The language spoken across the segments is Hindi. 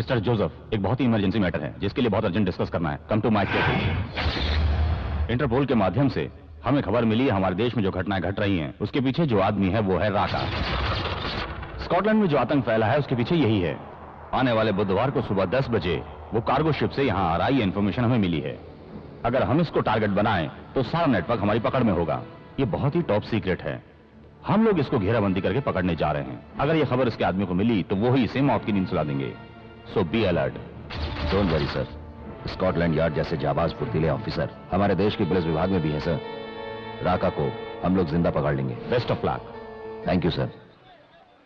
मिस्टर जोसेफ, एक बहुत ही इमरजेंसी मैटर है जिसके लिए बहुत अर्जेंट डिस्कस करना है। Come to my case. Interpol के माध्यम से हमें खबर मिली है हमारे देश में जो घटनाएं घट रही हैं उसके पीछे जो आदमी है वो है राका। स्कॉटलैंड में जो आतंक फैला है उसके पीछे यही है। आने वाले बुधवार को सुबह 10 बजे वो कार्गो शिप से यहां आ रहा है, ये इन्फॉर्मेशन हमें मिली है। अगर हम इसको टारगेट बनाएं तो सारा नेटवर्क हमारी पकड़ में होगा। ये बहुत ही टॉप सीक्रेट है। हम लोग इसको घेराबंदी करके पकड़ने जा रहे हैं। अगर ये खबर इसके आदमी को मिली तो वो ही इसे मौत की नींद सुला देंगे। So be alert. Don't worry sir, Scotland Yard जैसे जाबाज फुर्तीले ऑफिसर हमारे देश की पुलिस विभाग में भी है सर। राका को हम लोग जिंदा पकड़ लेंगे। Best of luck. Thank you sir.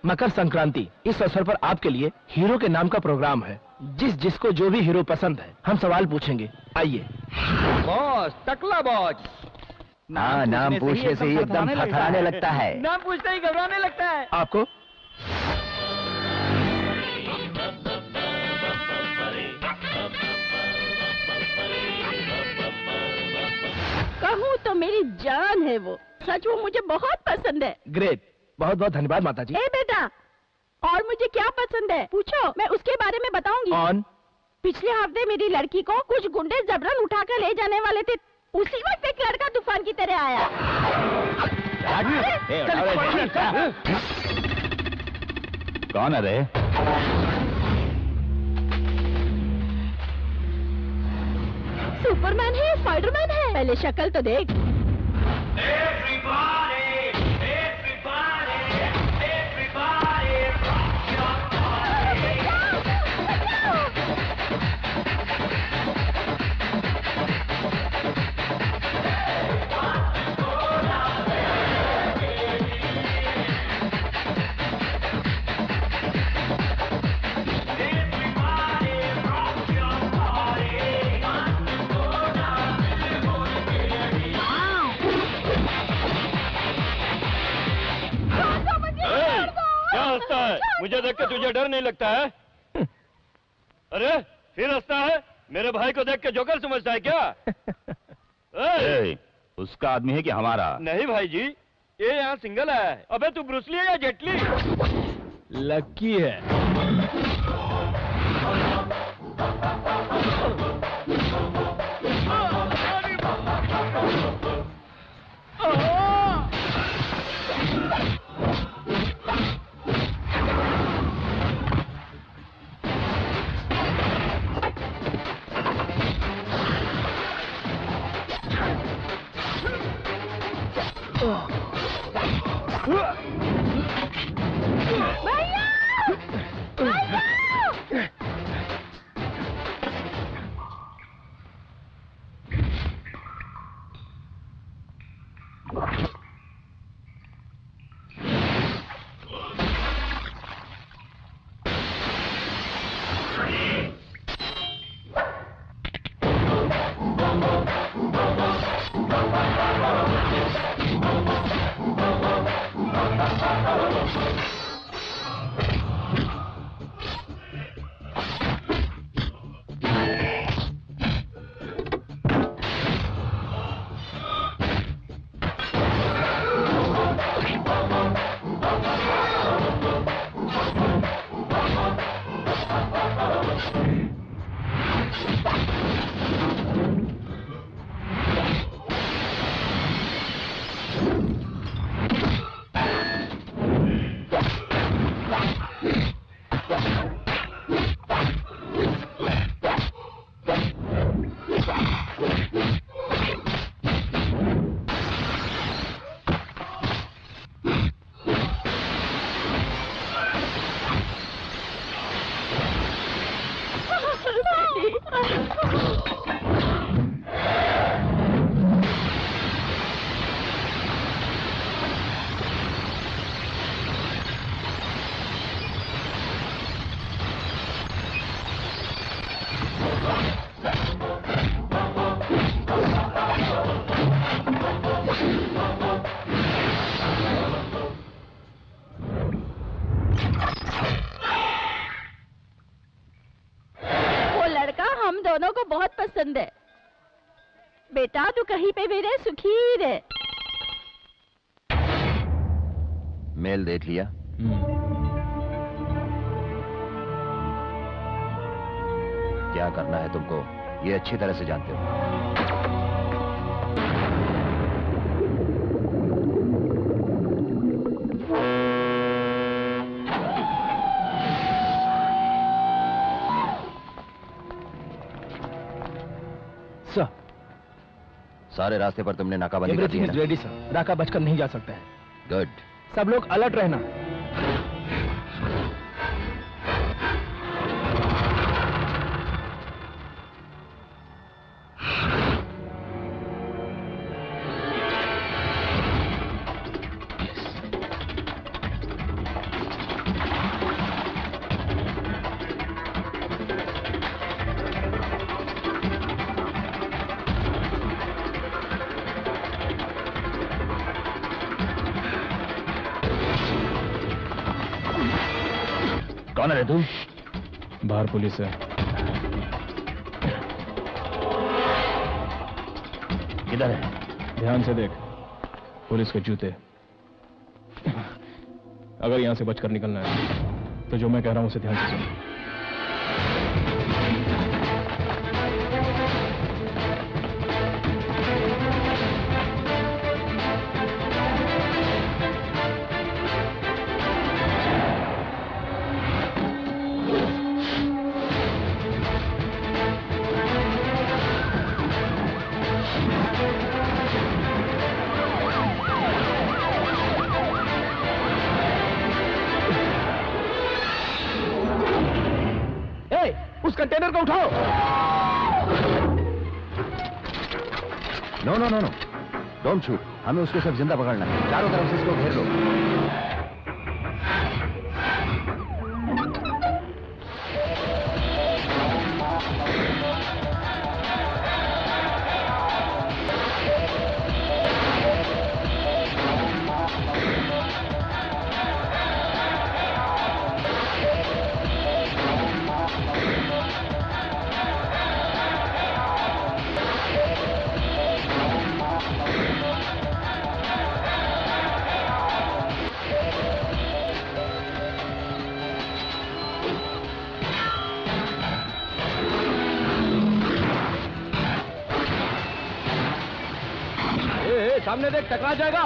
Makar Sankranti, इस अवसर पर आपके लिए हीरो के नाम का प्रोग्राम है। जिसको जो भी हीरो पसंद है हम सवाल पूछेंगे। आइए। बॉस, टकला बॉस। हाँ, नाम पूछने से ही एकदम थरथराने लगता है। नाम पूछते ही घबराने लगता है। आपको कहूँ तो मेरी जान है वो। सच वो मुझे बहुत पसंद है। ग्रेट, बहुत बहुत धन्यवाद माता जी। ए बेटा, और मुझे क्या पसंद है पूछो, मैं उसके बारे में बताऊंगी। कौन? पिछले हफ्ते मेरी लड़की को कुछ गुंडे जबरन उठाकर ले जाने वाले थे। उसी वक्त एक लड़का तूफान की तरह आया। कौन है रे? सुपरमैन है, स्पाइडरमैन है। पहले शक्ल तो देख। मुझे देख के तुझे डर नहीं लगता है? अरे फिर हंसता है? मेरे भाई को देख के जोकर समझता है क्या? उसका आदमी है कि हमारा? नहीं भाई जी, ये यहाँ सिंगल आया है। अबे तू ब्रूसली है या जेटली? लकी है। दोनों को बहुत पसंद है। बेटा तू कहीं पे भी रहे, सुखी रहे। मेल देख लिया? क्या करना है तुमको ये अच्छी तरह से जानते हो। सर, सारे रास्ते पर तुमने नाकाबंदी कर दी एवरीथिंग है इज ना? Ready sir. राका बचकर नहीं जा सकता है। गुड। सब लोग अलर्ट रहना। कौन है रे तू? बाहर पुलिस है। किधर है? ध्यान से देख, पुलिस के जूते। अगर यहां से बचकर निकलना है तो जो मैं कह रहा हूं उसे ध्यान से सुन। उस कंटेनर को उठाओ। No no no no, don't shoot. हमें उसको सब जिंदा पकड़ना है। चारों तरफ से इसको घेर लो। सामने देख, टकरा जाएगा।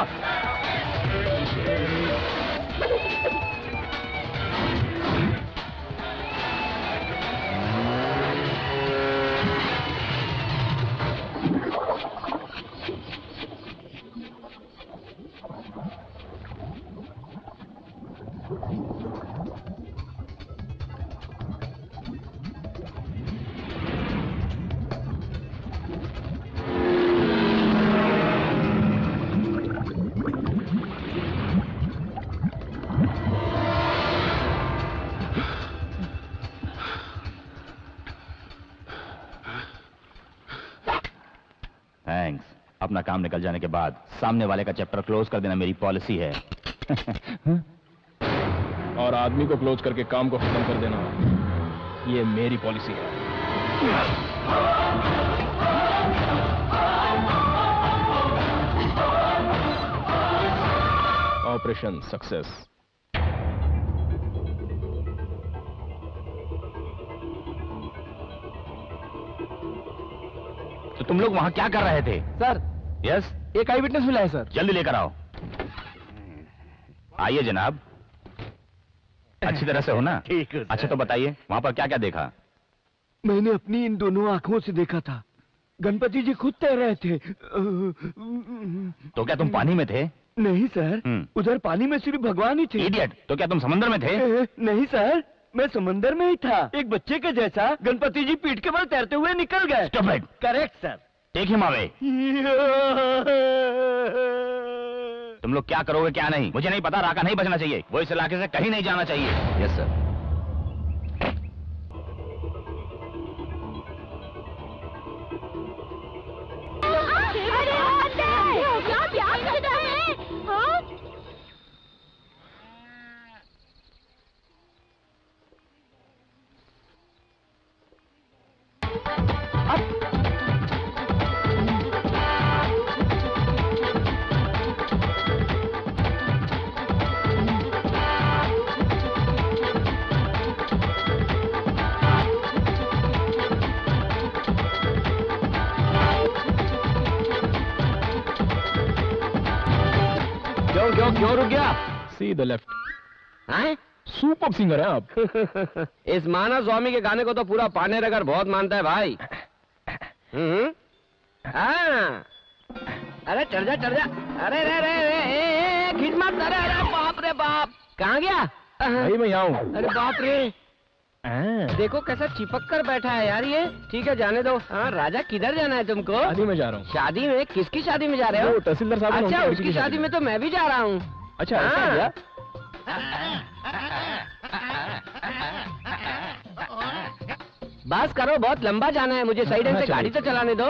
थैंक्स। अपना काम निकल जाने के बाद सामने वाले का चैप्टर क्लोज कर देना मेरी पॉलिसी है। और आदमी को क्लोज करके काम को खत्म कर देना, ये मेरी पॉलिसी है। Operation success. तो तुम लोग वहां क्या कर रहे थे? सर, यस, एक आई विटनेस मिला है सर। जल्दी लेकर आओ। आइए जनाब। अच्छी तरह से हो ना? ठीक है। अच्छा तो बताइए वहां पर क्या क्या देखा? मैंने अपनी इन दोनों आंखों से देखा था, गणपति जी खुद तैर रहे थे। तो क्या तुम पानी में थे? नहीं सर, उधर पानी में सिर्फ भगवान ही थे। इडियट, तो क्या तुम समंदर में थे? नहीं सर, मैं समंदर में ही था। एक बच्चे के जैसा गणपति जी पीठ के बल तैरते हुए निकल गए। Stupid! Correct sir. Take him away. तुम लोग क्या करोगे क्या नहीं मुझे नहीं पता। राका नहीं बचना चाहिए, वो इस इलाके से कहीं नहीं जाना चाहिए। Yes sir. क्या कर रहे हैं? हाँ? क्यों रुक गया? See the left. हैं? सुपर सिंगर है आप। इस मानव स्वामी के गाने को तो पूरा पानेरगर बहुत मानता है भाई। हाँ। अरे चढ़ जा। अरे रे खींच मत। अरे बाप रे बाप, कहाँ गया? भाई मैं यहाँ हूँ। अरे बाप रे, देखो कैसा चिपक कर बैठा है यार ये। ठीक है जाने दो। हाँ राजा, किधर जाना है तुमको? शादी में जा रहा हूँ। शादी में? किसकी शादी में जा रहे हो? तहसीलदार साहब। अच्छा, उसकी शादी में तो मैं भी जा रहा हूँ। अच्छा ऐसा है क्या? बस करो, बहुत लंबा जाना है मुझे। सही ढंग से गाड़ी तो चलाने दो।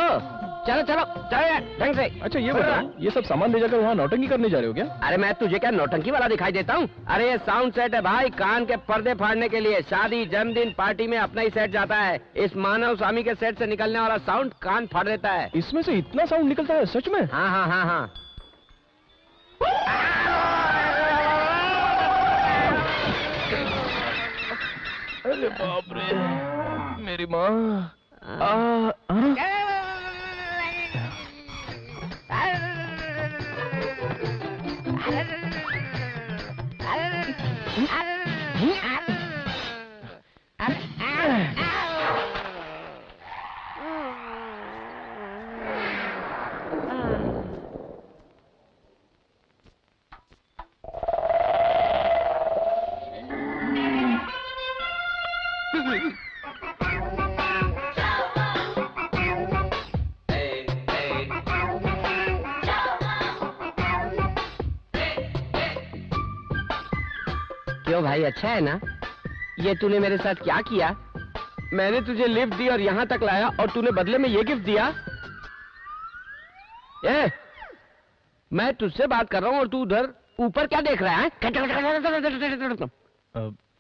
चलो ढंग से। अच्छा ये बताओ, ये सब सामान ले जाकर वहाँ नौटंकी करने जा रहे हो क्या? अरे मैं तुझे क्या नौटंकी वाला दिखाई देता हूँ? अरे ये साउंड सेट है भाई, कान के पर्दे फाड़ने के लिए। शादी, जन्मदिन, पार्टी में अपना ही सेट जाता है। इस मानव स्वामी के सेट से निकलने वाला साउंड कान फाड़ देता है। इसमें से इतना साउंड निकलता है सच में? हाँ। अरे बाप रे, मेरी माँ। क्यों भाई, अच्छा है ना? ये तूने मेरे साथ क्या किया? मैंने तुझे लिफ्ट दी और यहाँ तक लाया और तूने बदले में ये गिफ्ट दिया? मैं तुझसे बात कर रहा हूँ और तू उधर ऊपर क्या देख रहा है?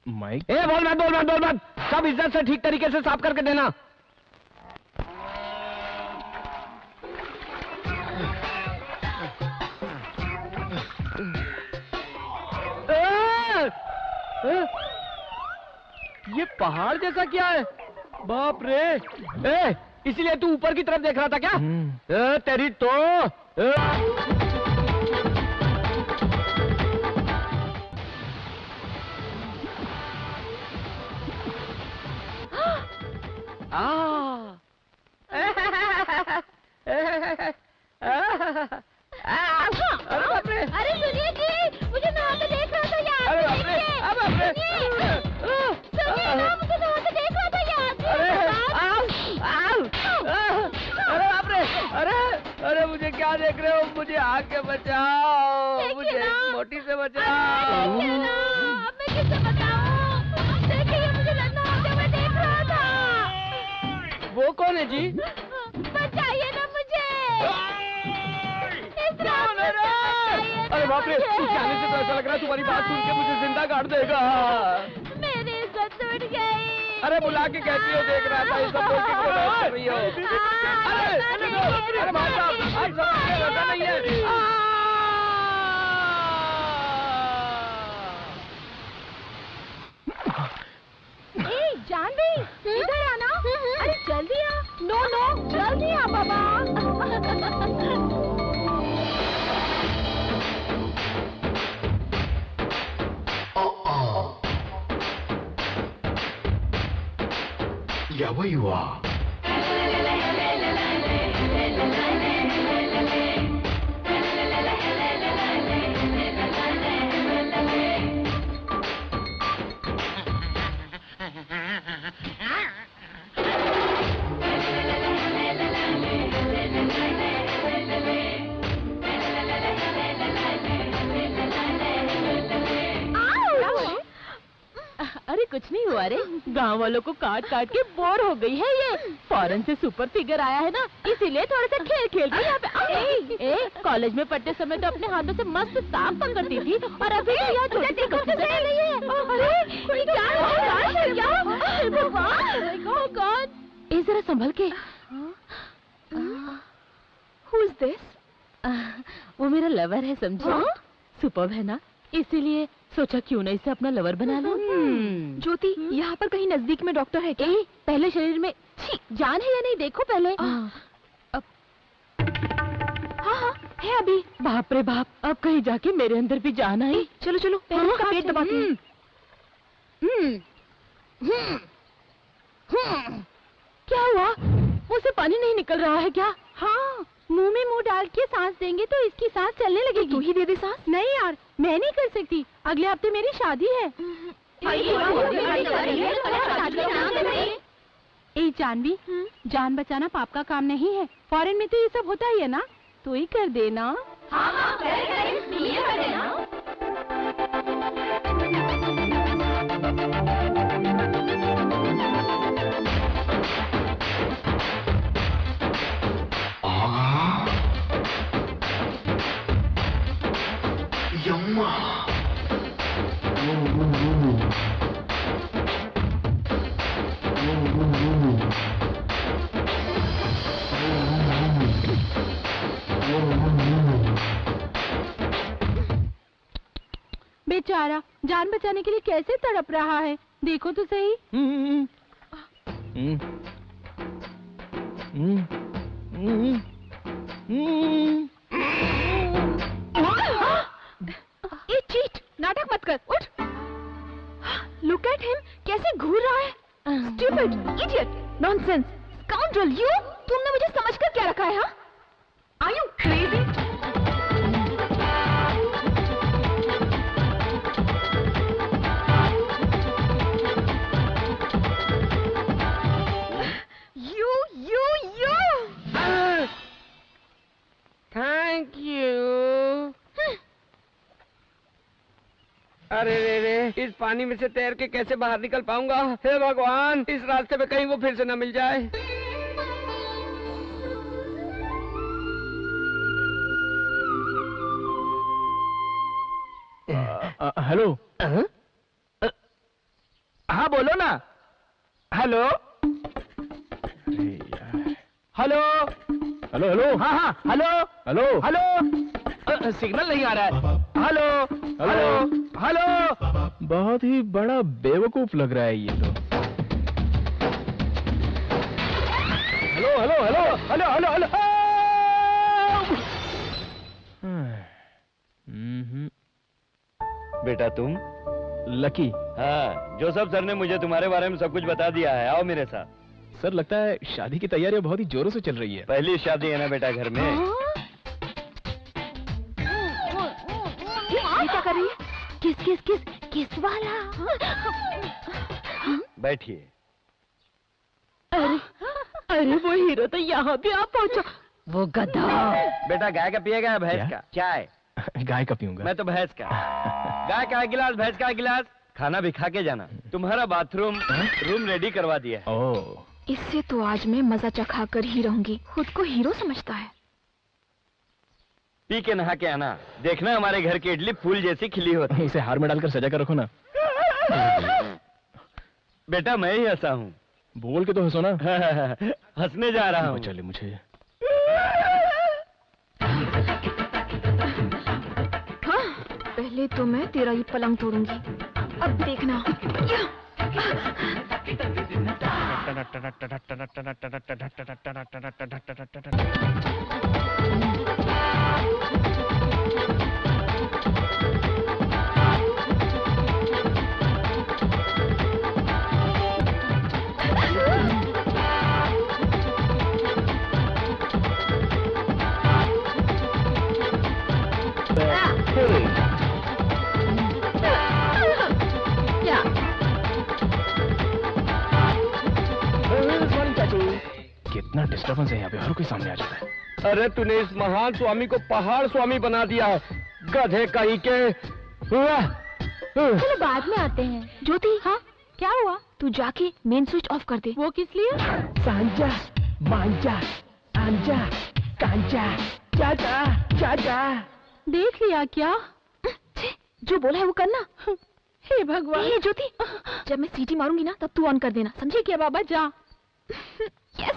माइक। बोल मत। सब इज्जत से ठीक तरीके से साफ करके देना। ये पहाड़ जैसा क्या है? बाप रे। इसीलिए तू ऊपर की तरफ देख रहा था क्या? तेरी तो अरे सुनिए जी, मुझे नहाते देख रहा था यार। सुनिए ना, मुझे नहाते देख रहा था यार। अरे मुझे क्या देख रहे हो? मुझे आके बचाओ, मुझे मोटी से बचाओ। अब मैं किससे बताऊं? देखिए, मुझे नहाते हुए देख रहा था। वो कौन है जी? बचाइए ना मुझे। अरे बाप रे, उसके आने से तो ऐसा लग रहा है तुम्हारी बात सुन के मुझे जिंदा काट देगा। मेरी इज्जत टूट गई। अरे बुला के कहती हो, देख रहा था ये सब लोग किसको बात कर रही हो? अरे भाई साहब, आज सब ऐसा नहीं है। जानवी, इधर आना। अरे जल्दी आ। नो जल्दी आ बाबा। Yeah, where you are? अरे कुछ नहीं हुआ रे, गांव वालों को काट काट के बोर हो गई है ये। फॉरेन से सुपर फिगर आया है ना, इसीलिए थोड़ा सा खेल खेल के यहाँ पे। कॉलेज में पढ़ते समय तो अपने हाथों से मस्त सांप पकड़ती थी, और अभी तो यहाँ छोटी सी बच्ची बना रही है। अरे क्या जरा संभल के। Who's this? वो मेरा लवर है, समझो। सुपर है ना, इसीलिए सोचा क्यों ना इसे अपना लवर बना लो। ज्योति, यहाँ पर कहीं नजदीक में डॉक्टर है क्या? पहले शरीर में जान है या नहीं देखो पहले। हाँ, है अभी। बाप रे बाप, अब कहीं जाके मेरे अंदर भी जान आई। चलो चलो, पहले इसका पेट दबाते हैं। क्या हुआ? मुंह से पानी नहीं निकल रहा है क्या? हाँ, मुंह में मुंह डाल के सांस देंगे तो इसकी सांस चलने लगेगी। तू ही दे दे सांस। नहीं यार, मैं नहीं कर सकती। अगले हफ्ते मेरी शादी है। ए जानवी, जान बचाना पाप का काम नहीं है। फॉरेन में तो ये सब होता ही है ना, तो ही कर देना। हाँ, कर देना। बेचारा जान बचाने के लिए कैसे तड़प रहा है, देखो तो सही। ये चीट, नाटक मत कर, उठ। लुक एट हिम, कैसे घूर रहा है। Stupid, idiot, nonsense, scoundrel, you. तुमने मुझे समझकर क्या रखा है? हाँ, are you crazy? Thank you. अरे रे, इस पानी में से तैर के कैसे बाहर निकल पाऊंगा? हे भगवान, इस रास्ते पे कहीं वो फिर से न मिल जाए। हेलो। हाँ बोलो ना। Hello hello hello hello. हाँ हाँ, हेलो हेलो हेलो। सिग्नल नहीं आ रहा है। Hello hello hello. बहुत ही बड़ा बेवकूफ लग रहा है ये तो। Hello hello hello hello hello hello. बेटा तुम? लकी। हाँ, जो सब सर ने मुझे तुम्हारे बारे में सब कुछ बता दिया है। आओ मेरे साथ। सर, लगता है शादी की तैयारियां बहुत ही जोरों से चल रही है। पहली शादी है ना बेटा घर में। ये क्या कर रही है? किस किस किस किस वाला? बैठिए। अरे वो हीरो तो यहाँ भी आ पहुँचा। वो गधा। बेटा गाय का पिएगा या भैंस का? चाय। गाय का पीऊंगा। मैं तो भैंस का। गाय का गिलास, भैंस का गिलास। खाना भी खा के जाना। तुम्हारा बाथरूम रूम रेडी करवा दिया है। ओह, इससे तो आज मैं मजा चखा कर ही रहूंगी। खुद को हीरो समझता है। पी के नहा के आना, देखना हमारे घर की इडली फूल जैसी खिली होती। इसे हार में डालकर सजा कर रखो ना। बेटा मैं ही हंसा हूँ। बोल के तो हंसो ना। हंसने जा रहा हूँ। चले मुझे। हाँ, पहले तो मैं तेरा ये पलंग तोड़ूंगी, अब देखना। कितना डिस्टर्बेंस है यहाँ पे, हर कोई सामने आ जाता है। अरे तूने इस महान स्वामी को पहाड़ स्वामी बना दिया है, गधे कहीं के। चलो बाद में आते हैं। ज्योति, हाँ क्या हुआ? तू जाके मेन स्विच ऑफ कर दे। वो किस लिए? सांजा, मांजा, आंजा, कांजा, चाचा, चाचा। देख लिया क्या? जो बोला है वो करना। हे भगवान। ये ज्योति, जब मैं सीटी मारूंगी ना तब तू ऑन कर देना, समझे? क्या बाबा, जा। यस।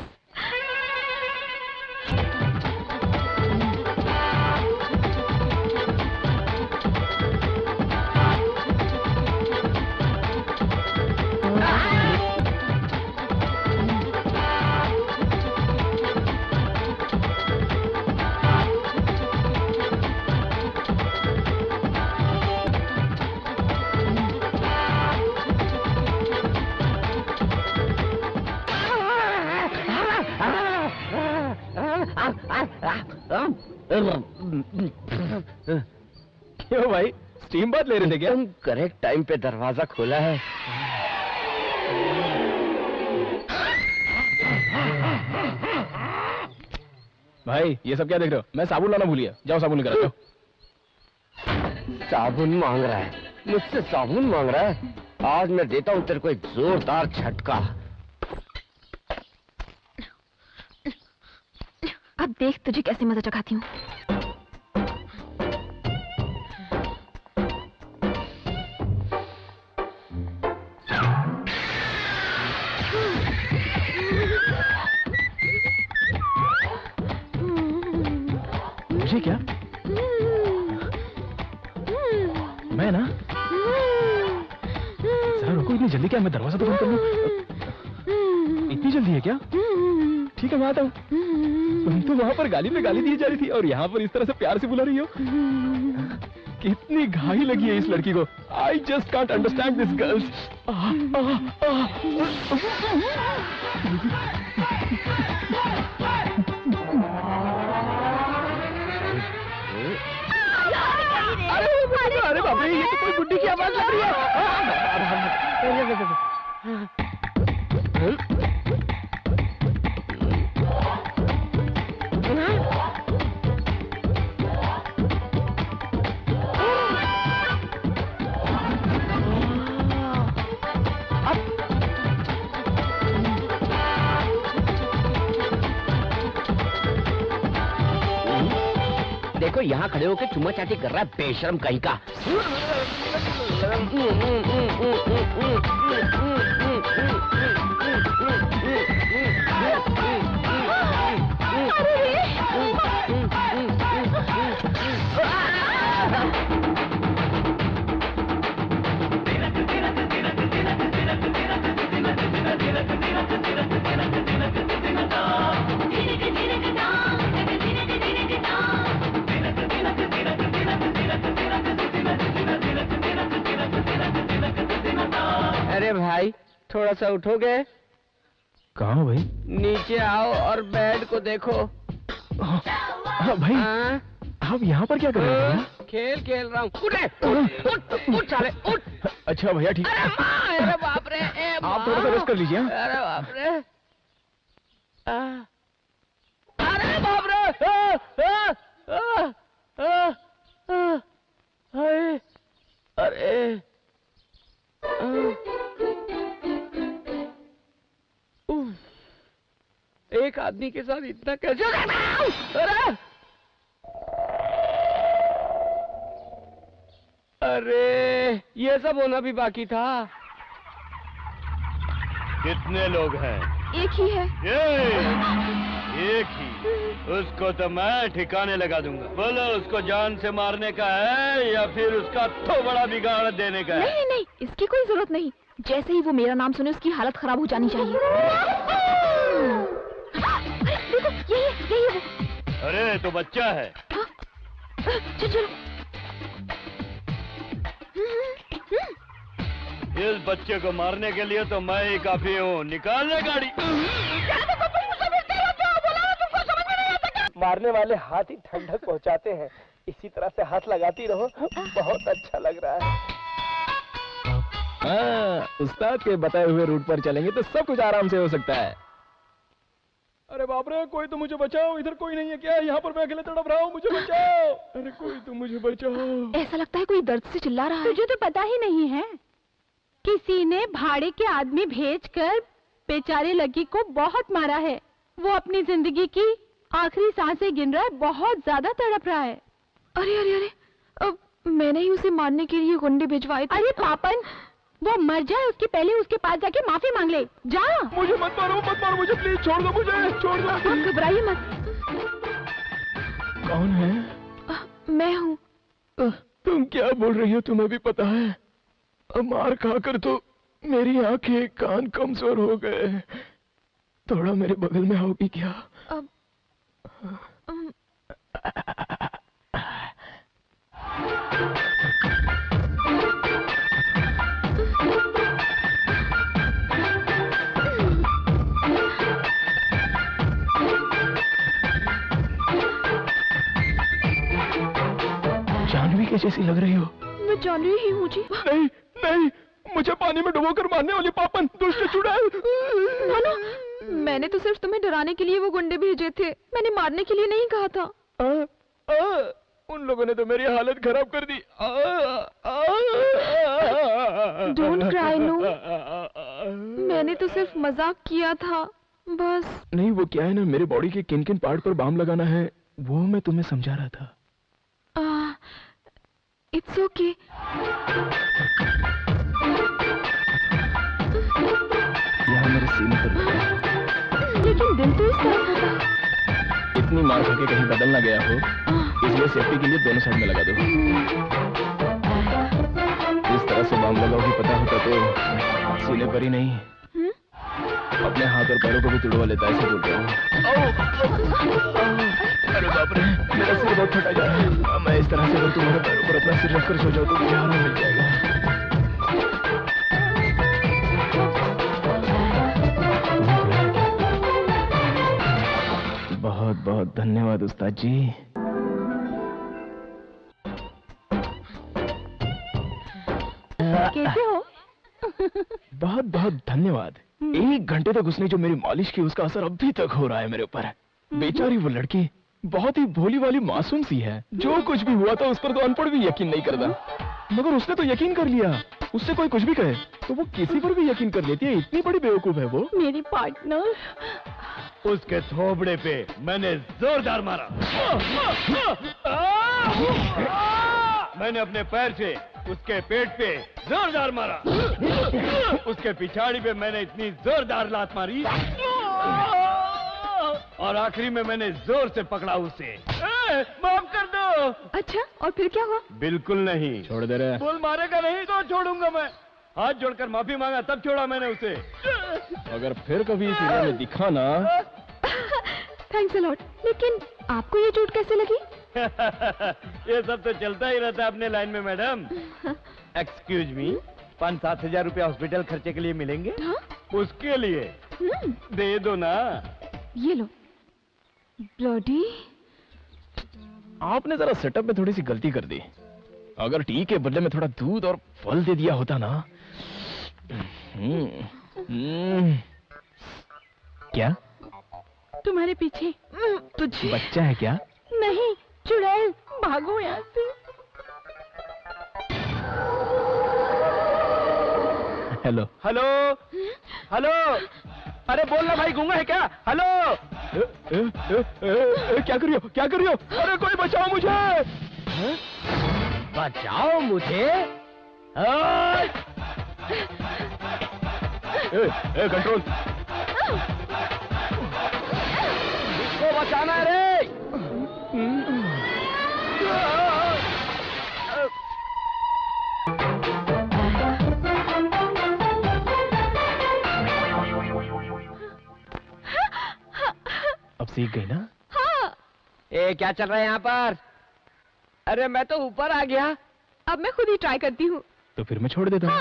क्यों भाई, स्टीम बात ले रहे थे क्या? तुम करेक्ट टाइम पे दरवाजा खोला है। भाई ये सब क्या देख रहे हो? मैं साबुन लाना भूल गया, जाओ साबुन लेकर आओ। साबुन मांग रहा है, मुझसे साबुन मांग रहा है। आज मैं देता हूँ तेरे को एक जोरदार झटका। अब देख तुझे कैसे मजा चखाती हूँ। मुझे क्या? मैं ना जरा रुको, इतनी जल्दी क्या? मैं दरवाजा तो बंद कर लूं। इतनी जल्दी है क्या? ठीक है मैं आता हूँ। तुम तो वहां पर गाली पे गाली दी जा रही थी और यहाँ पर इस तरह से प्यार से बुला रही हो। कितनी घाई लगी है इस लड़की को। I just can't understand this girls. अरे बाप रे, ये तो कोई बुड्ढी की आवाज लग रही है। देखो यहाँ खड़े होकर चुम्मा चाटी कर रहा है बेशरम कहीं का। अरे भाई थोड़ा सा उठोगे? कहाँ हो भाई? नीचे आओ और बेड को देखो। भाई आप यहाँ पर क्या कर रहे हो? खेल खेल रहा हूँ। उठ उठ साले उठ। अच्छा भैया ठीक। अरे बाप रे, आप थोड़ा सा रेस्ट कर लीजिए। अरे बाप रे, अरे बाप रे, अरे एक आदमी के साथ इतना कैसे? अरे ये सब होना भी बाकी था। कितने लोग हैं? एक ही है। एक ही? उसको तो मैं ठिकाने लगा दूंगा। बोलो उसको जान से मारने का है या फिर उसका तो बड़ा बिगाड़ देने का है? नहीं नहीं, इसकी कोई जरूरत नहीं। जैसे ही वो मेरा नाम सुने उसकी हालत खराब हो जानी चाहिए। देखो यही वो। अरे तो बच्चा है। चलो इस बच्चे को मारने के लिए तो मैं ही काफी हूँ। निकालने गाड़ी। मारने वाले हाथ ही ठंडक पहुंचाते हैं। इसी तरह से हाथ लगाती रहो, बहुत अच्छा लग रहा है। हाँ, उस्ताद के बताए हुए रूट पर चलेंगे तो सब कुछ आराम से हो सकता है। अरे बाप रे, कोई तो मुझे बचाओ। इधर कोई नहीं है क्या? यहाँ पर मैं अकेले तड़प रहा हूँ, मुझे बचाओ। अरे कोई तो मुझे बचाओ। ऐसा लगता है कोई दर्द से चिल्ला रहा है। तुझे तो पता ही नहीं है, किसी ने भाड़े के आदमी भेजकर बेचारे लड़की को बहुत मारा है। वो अपनी जिंदगी की आखिरी सांसें गिन रहा है, बहुत ज्यादा तड़प रहा है। अरे अरे अरे, अब मैंने ही उसे मारने के लिए गुंडे भिजवाए थे। अरे पापन, वो मर जाए उसके पहले उसके पास जाके माफी मांग ले। जा। मुझे मत मारो मुझे, प्लीज छोड़ दो मुझे, छोड़ दो। आप घबराइए मत। कौन है? मैं हूँ। तुम क्या बोल रही हो? तुम्हें भी पता है मार खाकर तो मेरी आंखें कान कमजोर हो गए। थोड़ा मेरे बगल में आओगी क्या? अब लड़के जैसी लग रही हो। मैं जान रही हूँ जी। नहीं नहीं, मुझे पानी में डुबोकर मारने वाली पापन दुष्ट चुड़ैल। नाना, मैंने तो सिर्फ तुम्हें डराने के लिए वो गुंडे भेजे थे, मैंने मारने के लिए नहीं कहा था। उन लोगों ने तो मेरी हालत खराब कर दी। डोंट क्राई नो, मैंने तो सिर्फ मजाक किया था बस। नहीं, वो क्या है ना, मेरे बॉडी के किन किन पार्ट पर बाम लगाना है वो मैं तुम्हें समझा रहा था। It's okay. यहाँ मेरे सीने पर लगा। लेकिन दिल तो इस तरफ होता। इतनी मार खा के कहीं बदल ना गया हो, इसलिए सेफ्टी के लिए दोनों साइड में लगा दो। इस तरह से बाम लगाओ कि पता होता तो सीने पर ही नहीं अपने हाथ और पैरों को भी तुड़वा लेता, ऐसे बोल रहा हूँ। अरे बाप रे, मेरा सिर बहुत फटा जा रहा है। मैं इस तरह से अगर तुम्हारे पैरों पर अपना सिर रखकर सो जाऊँ तो मुझे आराम मिल जाएगा। बहुत बहुत धन्यवाद उस्ताद जी। कैसे हो? बहुत बहुत धन्यवाद। 1 घंटे तक उसने जो मेरी मालिश की उसका असर अभी तक हो रहा है मेरे ऊपर। बेचारी वो लड़की बहुत ही भोली वाली मासूम सी है। जो कुछ भी हुआ था उस पर तो अनपढ़ भी यकीन नहीं करता, मगर उसने तो यकीन कर लिया। उससे कोई कुछ भी कहे तो वो किसी पर भी यकीन कर लेती है। इतनी बड़ी बेवकूफ है वो। मेरी पार्टनर। उसके थोबड़े पे मैंने जोरदार मारा। मैंने अपने पैर से उसके पेट पे जोरदार मारा। उसके पिछाड़ी पे मैंने इतनी जोरदार लात मारी और आखिरी में मैंने जोर से पकड़ा उसे। माफ कर दो। अच्छा, और फिर क्या हुआ? बिल्कुल नहीं। छोड़ दे रहे। बोल मारेगा नहीं तो छोड़ूंगा मैं। हाथ जोड़कर माफी मांगा तब छोड़ा मैंने उसे। अगर फिर कभी इस एरिया में दिखा ना। Thanks a lot. लेकिन आपको ये चोट कैसे लगी? ये सब तो चलता ही रहता है अपने लाइन में मैडम। एक्सक्यूज मी, 5-7 हजार रुपया हॉस्पिटल खर्चे के लिए मिलेंगे? हाँ? उसके लिए दे दो ना। ये लो। ब्लडी। आपने जरा सेटअप में थोड़ी सी गलती कर दी। अगर टी के बदले में थोड़ा दूध और फल दे दिया होता ना। क्या? तुम्हारे पीछे। तुझे बच्चा है क्या? नहीं, चुड़ैल। भागो यहाँ से। Hello hello hello. अरे बोलना भाई, गूंगा है क्या? हेलो। क्या कर रही हो? क्या कर रही हो? अरे कोई बचाओ मुझे। बचाओ मुझे? कंट्रोल। इसको बचाना है रे। अब सीख गई ना? हाँ। ए, क्या चल रहा है यहाँ पर? अरे मैं तो ऊपर आ गया। अब मैं खुद ही ट्राई करती हूँ। तो फिर मैं छोड़ देता हूँ।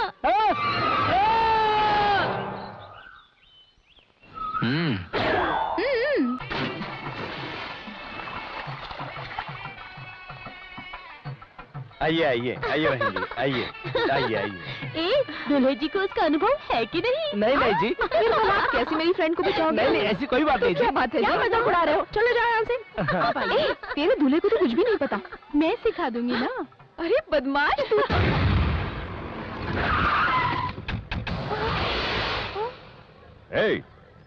आइए आइए आइए बहन जी, आइए आइए आइए। दूल्हे जी को उसका अनुभव है कि नहीं? नहीं नहीं जी। फिर भला आप कैसे मेरी फ्रेंड को बचाओगे? नहीं नहीं, ऐसी कोई बात नहीं जी। क्या बात है? क्या मजाक उड़ा रहे हो? चलो जाओ यहाँ से। तेरे दूल्हे को तो कुछ भी नहीं पता। मैं सिखा दूंगी ना। अरे बदमाश तू।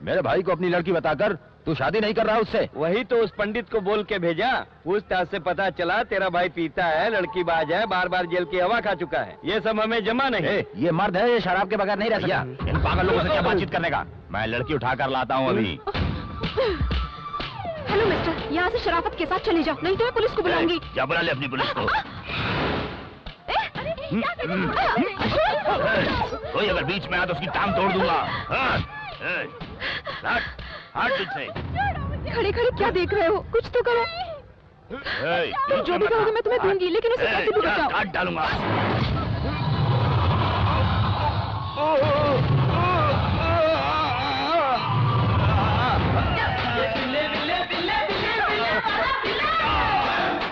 मेरे भाई को अपनी लड़की बताकर तू शादी नहीं कर रहा उससे? वही तो उस पंडित को बोल के भेजा। पूछताछ से पता चला तेरा भाई पीता है, लड़की बाज है, बार बार जेल की हवा खा चुका है। ये सब हमें जमा नहीं। ये मर्द है, ये शराब के बगैर नहीं रह सकता। इन पागल लोगों से क्या बातचीत करने का? मैं लड़की उठाकर लाता हूँ अभी। हेलो मिस्टर, यहाँ से शराफत के साथ चले जाओ, नहीं तो मैं पुलिस को बुलाऊंगी। क्या बुला ले अपनी पुलिस को? कोई अगर बीच में आ तो उसकी टांग तोड़ दूंगा। हट पीछे। खड़े खड़े क्या देख रहे हो? कुछ तो करो। तुम जो भी कहोगे मैं तुम्हें दूंगी, लेकिन उसे कैसे भी बचाओ। काट डालूंगा।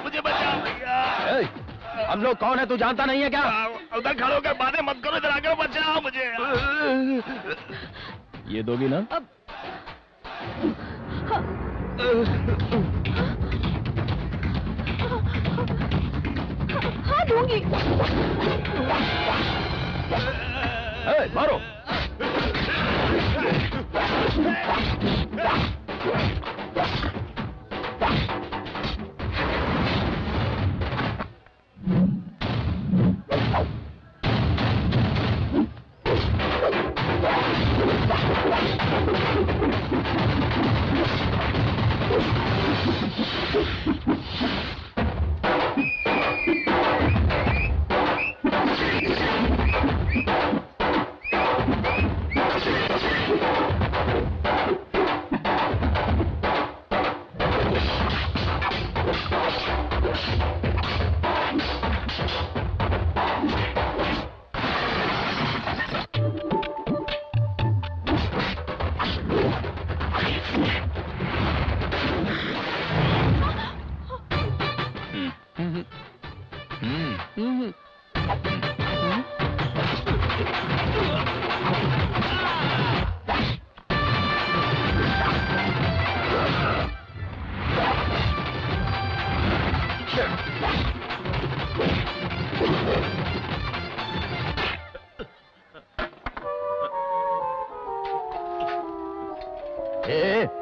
मुझे बचाओ भैया। हम लोग कौन है तू जानता नहीं है क्या? उधर खड़े होकर बातें मत करो, इधर आकर बचाओ मुझे। ये दोगी ना? हाँ दूंगी। मारो।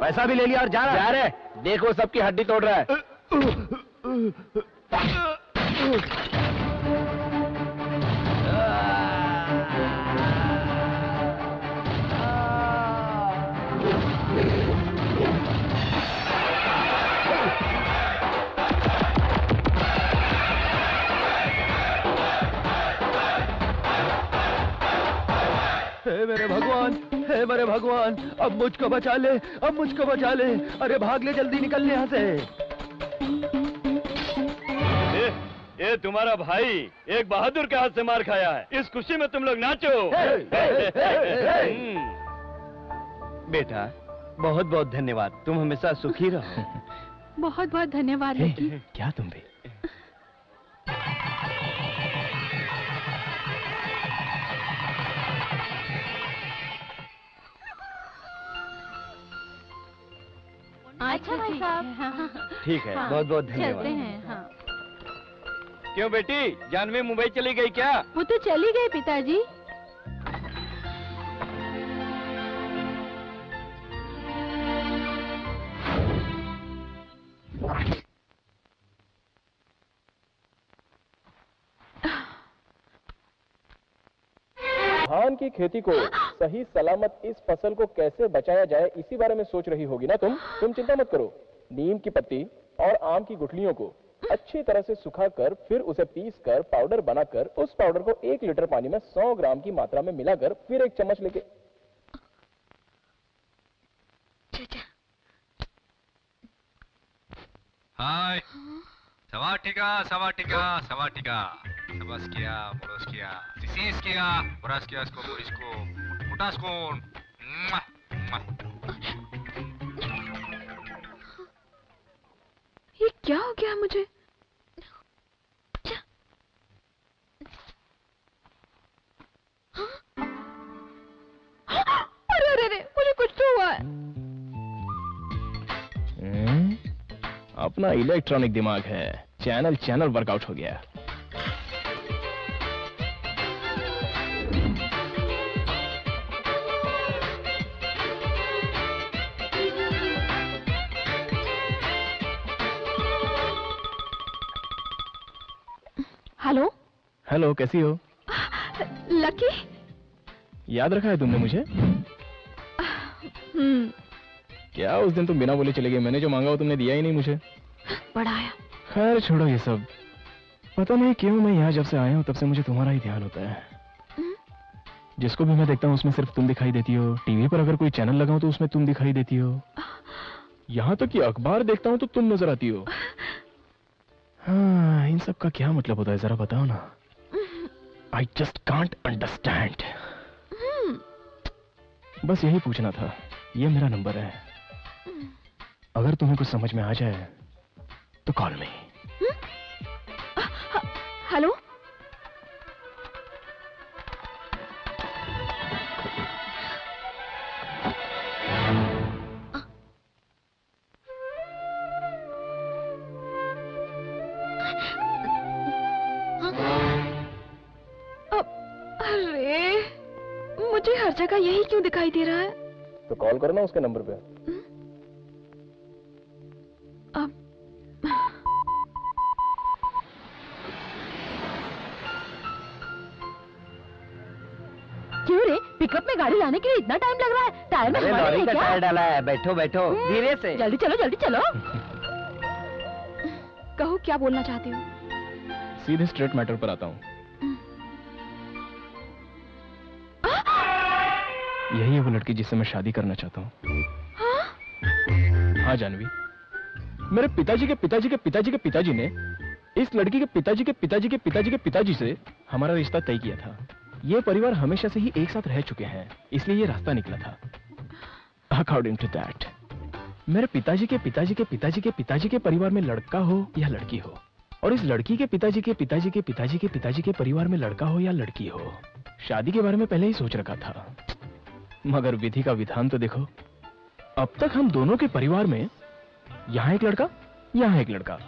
पैसा भी ले लिया और जा रहा है। देखो सबकी हड्डी तोड़ रहा है। हे मेरे भगवान, हे मेरे भगवान, अब मुझको बचा ले, अब मुझको बचा ले। अरे भाग ले, जल्दी निकल ले यहाँ से। ये तुम्हारा भाई एक बहादुर के हाथ से मार खाया है। इस खुशी में तुम लोग नाचो। बेटा बहुत बहुत धन्यवाद, तुम हमेशा सुखी रहो। बहुत बहुत धन्यवाद लकी। क्या तुम भी? अच्छा भाई साहब। ठीक है, बहुत बहुत चलते धन्यवाद। हैं। हाँ। क्यों बेटी, जानवी मुंबई चली गई क्या? वो तो चली गई पिताजी। धान की खेती को सही सलामत इस फसल को कैसे बचाया जाए, इसी बारे में सोच रही होगी ना तुम चिंता मत करो। नीम की पत्ती और आम की गुठलियों को अच्छी तरह से सुखाकर फिर उसे पीसकर पाउडर बनाकर उस पाउडर को 1 लीटर पानी में 100 ग्राम की मात्रा में मिलाकर फिर 1 चम्मच लेके हाय सवाटिका सवाटिका सवाटिका सबस्किया मोरस्किया सिसिस्किया मोरस्कियास्को मोरिस्को मुटास्को ये क्या हो गया मुझे? अरे अरे अरे, मुझे कुछ तो हुआ है। अपना इलेक्ट्रॉनिक दिमाग है, चैनल वर्कआउट हो गया। हेलो हेलो, कैसी हो? लकी, याद रखा है तुमने मुझे? क्या उस दिन तुम बिना बोले चले गए? मैंने जो मांगा वो तुमने दिया ही नहीं मुझे। बड़ा आया। खैर छोड़ो ये सब। पता नहीं क्यों मैं यहाँ जब से आया हूँ तब से मुझे तुम्हारा ही ध्यान होता है। जिसको भी मैं देखता हूँ उसमें सिर्फ तुम दिखाई देती हो। टीवी पर अगर कोई चैनल लगाऊं तो उसमें तुम दिखाई देती हो। यहाँ तक कि अखबार देखता हूँ तो तुम नजर आती हो। हाँ, इन सब का क्या मतलब होता है जरा बताओ ना। I just can't understand. बस यही पूछना था। ये मेरा नंबर है, अगर तुम्हें कुछ समझ में आ जाए तो कॉल मी। हेलो। अरे मुझे हर जगह यही क्यों दिखाई दे रहा है? तो कॉल करो ना उसके नंबर पे। क्यों रे, पिकअप में गाड़ी लाने के लिए इतना टाइम लग रहा है? टायर में अरे हवा नहीं लॉरी है का क्या? टायर डाला है, बैठो बैठो धीरे से। जल्दी चलो जल्दी चलो। कहो क्या बोलना चाहते हो? सीधे स्ट्रेट मैटर पर आता हूँ। यही है वो लड़की जिससे मैं शादी करना चाहता हूँ। हाँ जानवी, मेरे पिताजी के पिताजी के पिताजी के पिताजी ने इस लड़की के पिताजी के पिताजी के पिताजी के पिताजी से हमारा रिश्ता तय किया था। ये परिवार हमेशा से ही एक साथ रह चुके हैं, इसलिए ये रास्ता निकला था। अकॉर्डिंग टू दैट, मेरे पिताजी के पिताजी के पिताजी के पिताजी के परिवार में लड़का हो या लड़की हो, और इस लड़की के पिताजी के पिताजी के पिताजी के पिताजी के परिवार में लड़का हो या लड़की हो, शादी के बारे में पहले ही सोच रखा था। मगर विधि का विधान तो देखो, अब तक हम दोनों के परिवार में यहाँ एक लड़का, यहाँ एक लड़का,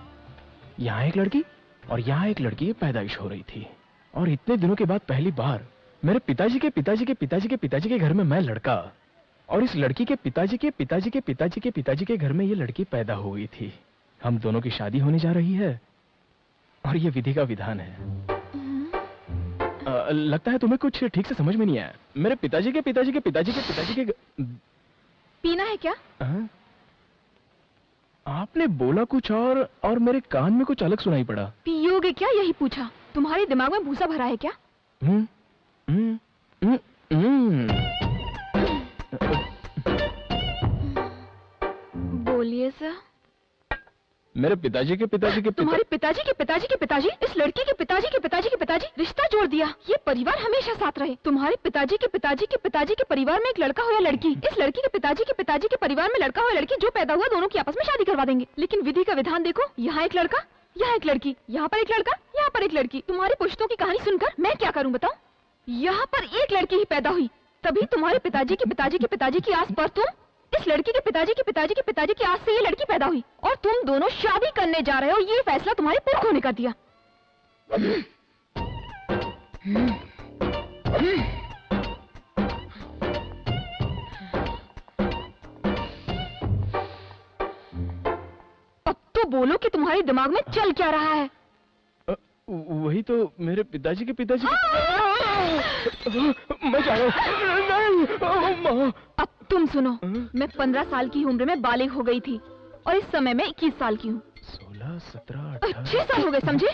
यहाँ एक लड़की और यहाँ एक लड़की की पैदाइश हो रही थी। और इतने दिनों के बाद पहली बार मेरे पिताजी के पिताजी के पिताजी के पिताजी के घर में मैं लड़का, और इस लड़की के पिताजी के पिताजी के पिताजी के पिताजी के घर में ये लड़की पैदा हो गई थी। हम दोनों की शादी होने जा रही है और ये विधि का विधान है। लगता है तुम्हें कुछ ठीक से समझ में नहीं आया। मेरे पिताजी के पिताजी के पिताजी के पिताजी के पीना है क्या? आपने बोला कुछ और मेरे कान में कुछ अलग सुनाई पड़ा। पियोगे क्या, यही पूछा। तुम्हारे दिमाग में भूसा भरा है क्या? बोलिए सर। मेरे पिताजी के पिताजी के तुम्हारे पिताजी के पिताजी के पिताजी इस लड़की के पिताजी के पिताजी के पिताजी रिश्ता जोड़ दिया। ये परिवार हमेशा साथ रहे। तुम्हारे पिताजी के पिताजी के पिताजी के परिवार में एक लड़का हो या लड़की, इस लड़की के पिताजी के परिवार में लड़का हो या लड़की, जो पैदा हुआ दोनों की आपस में शादी करवा देंगे। लेकिन विधि का विधान देखो, यहाँ एक लड़का, यहाँ एक लड़की, यहाँ पर एक लड़का, यहाँ पर एक लड़की। तुम्हारी पुश्तों की कहानी सुनकर मैं क्या करूँ बताओ? यहाँ पर एक लड़की ही पैदा हुई, तभी तुम्हारे पिताजी के पिताजी के पिताजी की आस पर तुम, इस लड़की के पिताजी के पिताजी के पिताजी की आस से ये लड़की पैदा हुई, और तुम दोनों शादी करने जा रहे हो। ये फैसला तुम्हारे पुरखों ने कर दिया। अब तो बोलो कि तुम्हारे दिमाग में चल क्या रहा है? वही तो मेरे पिताजी के पिताजी मैं जा रहा हूँ। अब तुम सुनो, मैं 15 साल की उम्र में बालिग हो गई थी और इस समय मैं 21 साल की हूँ। 16, 17, 6 साल हो गए, समझे?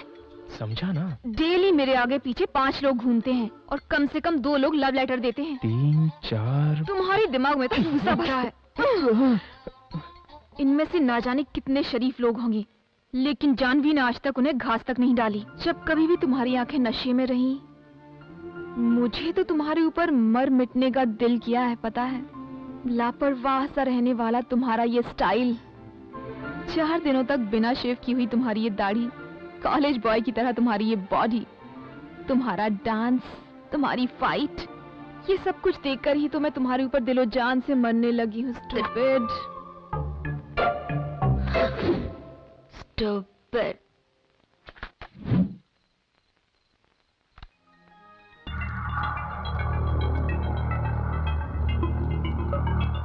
समझा ना? डेली मेरे आगे पीछे 5 लोग घूमते हैं और कम से कम 2 लोग लव लेटर देते हैं। 3, 4। तुम्हारे दिमाग में तो भूसा भरा है। इनमें से ना जाने कितने शरीफ लोग होंगे, लेकिन जानवी ने आज तक उन्हें घास तक नहीं डाली। जब कभी भी तुम्हारी आंखें नशे में रहीं, मुझे तो तुम्हारे ऊपर मर मिटने का दिल किया है, पता है? लापरवाह सा रहने वाला तुम्हारा ये स्टाइल, 4 दिनों तक बिना शेव की हुई तुम्हारी ये दाढ़ी, कॉलेज बॉय की तरह तुम्हारी ये बॉडी, तुम्हारा डांस, तुम्हारी फाइट, ये सब कुछ देखकर ही तो मैं तुम्हारे ऊपर दिलो जान से मरने लगी हूँ। Stupid, stupid.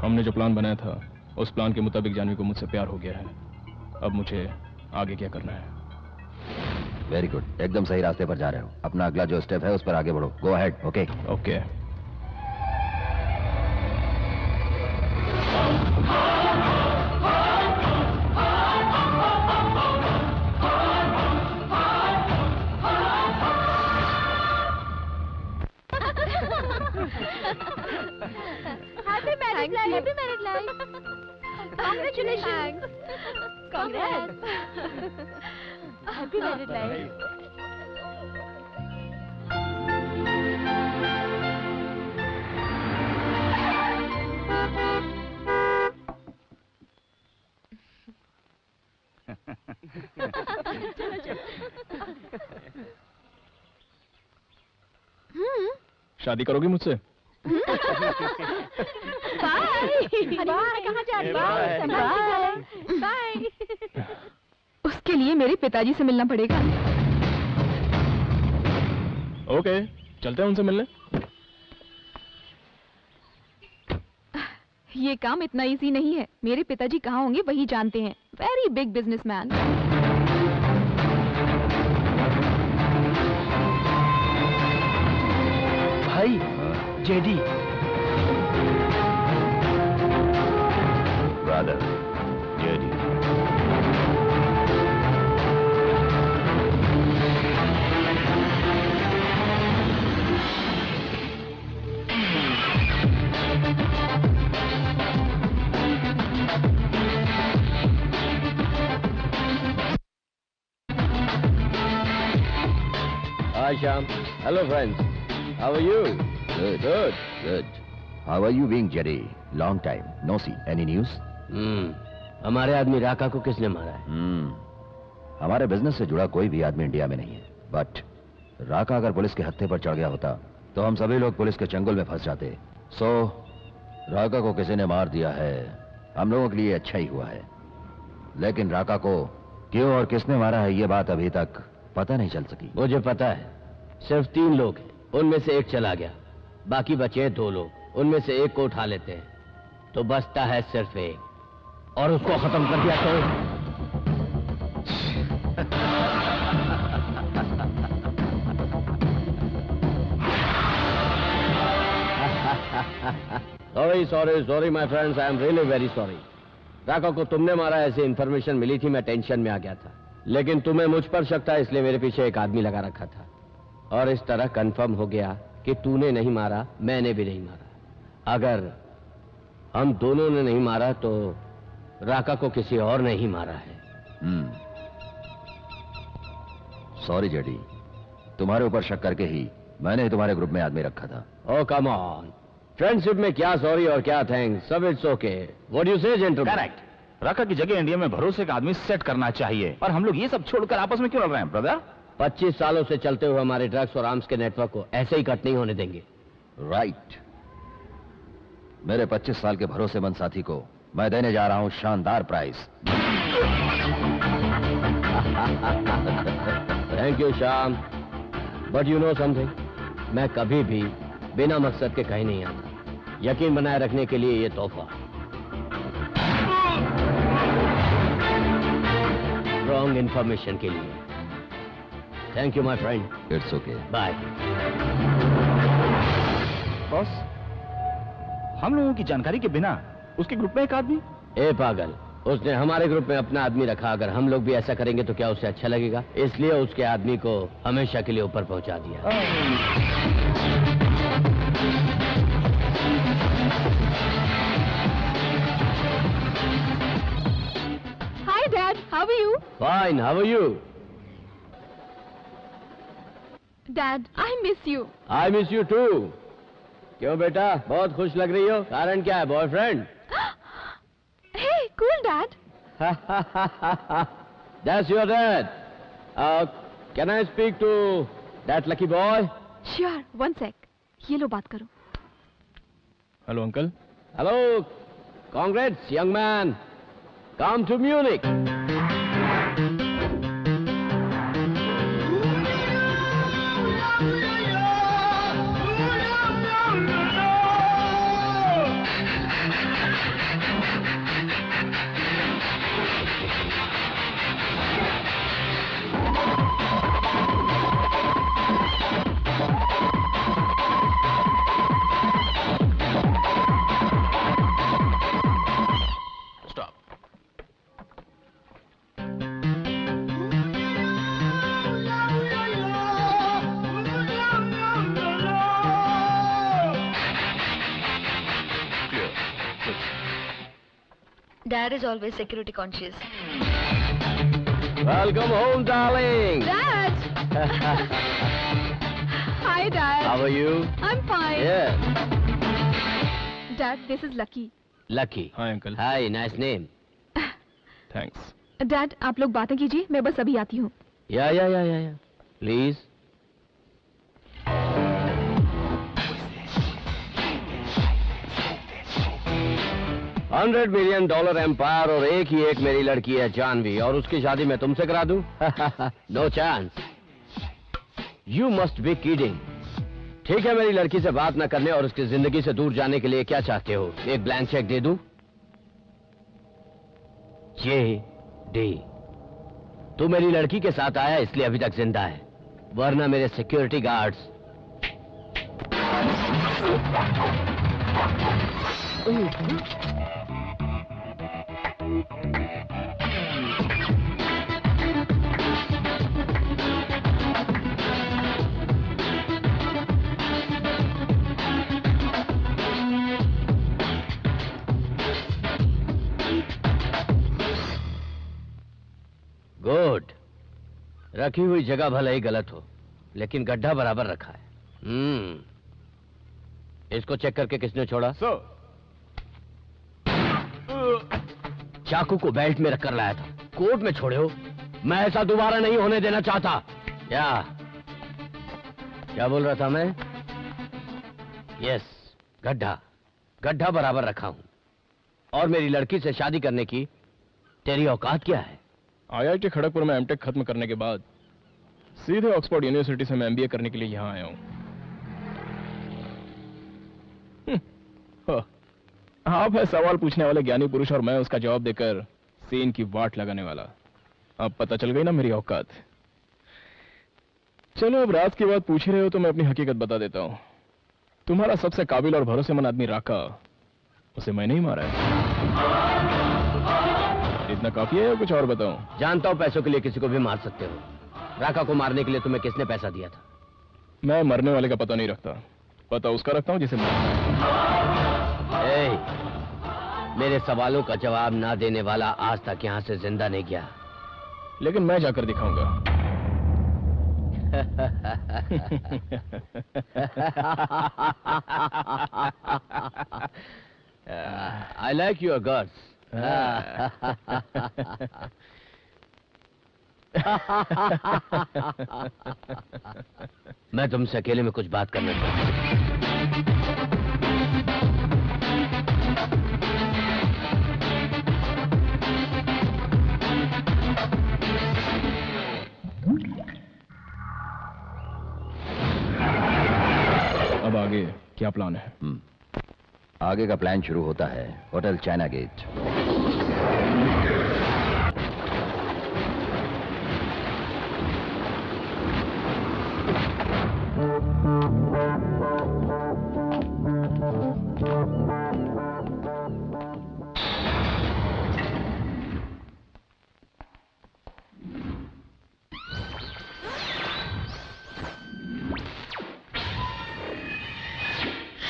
हमने जो प्लान बनाया था उस प्लान के मुताबिक जानवी को मुझसे प्यार हो गया है। अब मुझे आगे क्या करना है? वेरी गुड, एकदम सही रास्ते पर जा रहे हो। अपना अगला जो स्टेप है उस पर आगे बढ़ो। Go ahead. Okay okay. Happy married life. Congratulations. Congrats. Happy married life. शादी करोगी मुझसे? बाय। कहाँ जा रही? Bye bye. उसके लिए मेरे पिताजी से मिलना पड़ेगा। ओके, चलते हैं उनसे मिलने। ये काम इतना इजी नहीं है। मेरे पिताजी कहाँ होंगे वही जानते हैं। Very big businessman. भाई, JD. Brother, JD. Hi, Sham. Hello, friends. How are you? Good. Good. Good. How are you being, Jerry? Long time. No see. Any news? हमारे आदमी राका को किसने मारा है? हमारे बिजनेस से जुड़ा कोई भी आदमी इंडिया में नहीं है। बट राका अगर पुलिस के हत्थे पर चढ़ गया होता तो हम सभी लोग पुलिस के चंगुल में फंस जाते। सो राका को किसी ने मार दिया है। हम लोगों के लिए अच्छा ही हुआ है। लेकिन राका को क्यों और किसने मारा है ये बात अभी तक पता नहीं चल सकी। मुझे पता है। सिर्फ 3 लोग हैं, उनमें से एक चला गया, बाकी बचे हैं 2 लोग। उनमें से एक को उठा लेते हैं तो बचता है सिर्फ एक, और उसको खत्म कर दिया तो sorry my friends, I am really very sorry. Raka को तुमने मारा ऐसी इंफॉर्मेशन मिली थी, मैं टेंशन में आ गया था। लेकिन तुम्हें मुझ पर शक था, इसलिए मेरे पीछे एक आदमी लगा रखा था, और इस तरह कंफर्म हो गया कि तूने नहीं मारा, मैंने भी नहीं मारा। अगर हम दोनों ने नहीं मारा तो राका को किसी और ने ही मारा है। सॉरी जेडी, तुम्हारे ऊपर शक करके ही मैंने तुम्हारे ग्रुप में आदमी रखा था। ओह कम ऑन, फ्रेंडशिप में क्या सॉरी और क्या थैंक्स, सब इट्स ओके। व्हाट यू से जेंटलमैन? करेक्ट। राका की जगह इंडिया में भरोसे का आदमी सेट करना चाहिए, और हम लोग ये सब छोड़कर आपस में क्यों लड़ रहे हैं ब्रदर? 25 सालों से चलते हुए हमारे ड्रग्स और आर्म्स के नेटवर्क को ऐसे ही कट नहीं होने देंगे। राइट। मेरे 25 साल के भरोसेमंद साथी को मैं देने जा रहा हूं शानदार prize. Thank you Shyam, but you know something, मैं कभी भी बिना मकसद के कहीं नहीं आता। यकीन बनाए रखने के लिए ये तोहफा। रॉन्ग इंफॉर्मेशन के लिए thank you my friend. It's okay, bye. Boss, हम लोगों की जानकारी के बिना उसके ग्रुप में एक आदमी? ए पागल, उसने हमारे ग्रुप में अपना आदमी रखा। अगर हम लोग भी ऐसा करेंगे तो क्या उसे अच्छा लगेगा? इसलिए उसके आदमी को हमेशा के लिए ऊपर पहुंचा दिया। Hi dad, how are you? Fine, how are you? Dad, I miss you. I miss you too. क्यों बेटा, बहुत खुश लग रही हो? कारण क्या है? Boyfriend? Hey, cool dad. That's your dad. Can I speak to that lucky boy? Sure, 1 sec। ये लो बात करो। Hello uncle. Hello. Congrats, young man. Come to Munich. Dad is always security conscious. Welcome home, darling. Dad. Hi, Dad. How are you? I'm fine. Yeah. Dad, this is Lucky. Lucky. Hi uncle. Hi, nice name. Thanks. Dad, आप लोग बातें कीजिए, मैं बस अभी आती हूँ। Yeah. Please. $100 मिलियन एम्पायर और एक ही एक मेरी लड़की है जानवी, और उसकी शादी मैं तुमसे करा दूं? No chance. You must be kidding. ठीक है, मेरी लड़की से बात न करने और उसकी जिंदगी से दूर जाने के लिए क्या चाहते हो? एक ब्लैंक चेक दे दूं? JD, तू मेरी लड़की के साथ आया इसलिए अभी तक जिंदा है, वरना मेरे सिक्योरिटी गार्ड्स गुड। रखी हुई जगह भले ही गलत हो, लेकिन गड्ढा बराबर रखा है। इसको चेक करके किसने छोड़ा? सर, चाकू को बेल्ट में रखकर लाया था, कोर्ट में छोड़े हो। मैं ऐसा दोबारा नहीं होने देना चाहता। क्या बोल रहा था मैं? यस, गड्ढा बराबर रखा हूं। और मेरी लड़की से शादी करने की तेरी औकात क्या है? IIT खड़गपुर में एमटेक खत्म करने के बाद सीधे ऑक्सफोर्ड यूनिवर्सिटी से मैं MBA करने के लिए यहां आया हूं। आप है सवाल पूछने वाले ज्ञानी पुरुष और मैं उसका जवाब देकर सीन की वाट लगाने वाला। अब पता चल गई ना मेरी औकात। चलो, अब राज की बात पूछ रहे हो तो मैं अपनी हकीकत बता देता हूं। तुम्हारा सबसे काबिल और भरोसेमंद आदमी राका, उसे मैंने ही मारा है। इतना काफी है या कुछ और बताऊं? जानता हूं पैसों के लिए किसी को भी मार सकते हो। राका को मारने के लिए तुम्हें किसने पैसा दिया था? मैं मरने वाले का पता नहीं रखता, पता उसका रखता हूं जिसे मारना है। मेरे सवालों का जवाब ना देने वाला आज तक यहां से जिंदा नहीं गया। लेकिन मैं जाकर दिखाऊंगा। I like your guts. मैं तुमसे अकेले में कुछ बात करना चाहता हूं। अब आगे क्या प्लान है? आगे का प्लान शुरू होता है hotel China gate.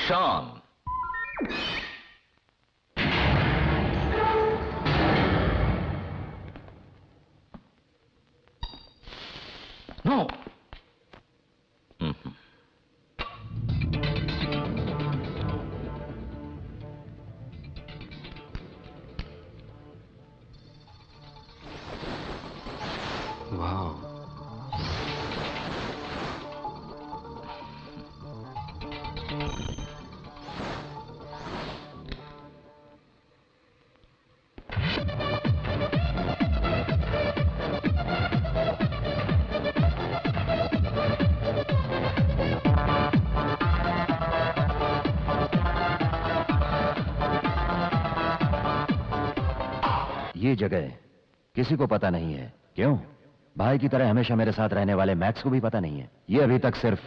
Sean. No. Wow. ये जगह किसी को पता नहीं है। क्यों? भाई की तरह हमेशा मेरे साथ रहने वाले मैक्स को भी पता नहीं है। ये अभी तक सिर्फ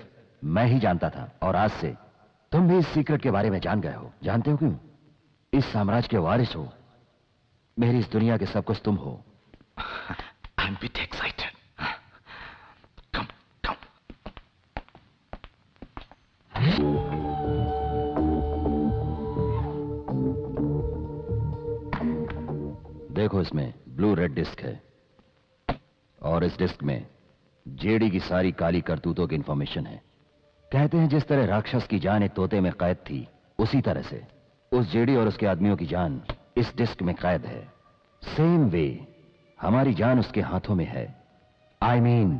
मैं ही जानता था, और आज से तुम भी इस सीक्रेट के बारे में जान गए हो। जानते हो क्यों? इस साम्राज्य के वारिस हो, मेरी इस दुनिया के सब कुछ तुम हो। I'm a bit excited. Come. देखो, इसमें ब्लू रेड डिस्क है, और इस डिस्क में जेडी की सारी काली करतूतों की इंफॉर्मेशन है। कहते हैं जिस तरह राक्षस की जान एक तोते में कैद थी, उसी तरह से उस जेडी और उसके आदमियों की जान इस डिस्क में कैद है। सेम वे हमारी जान उसके हाथों में है। I mean,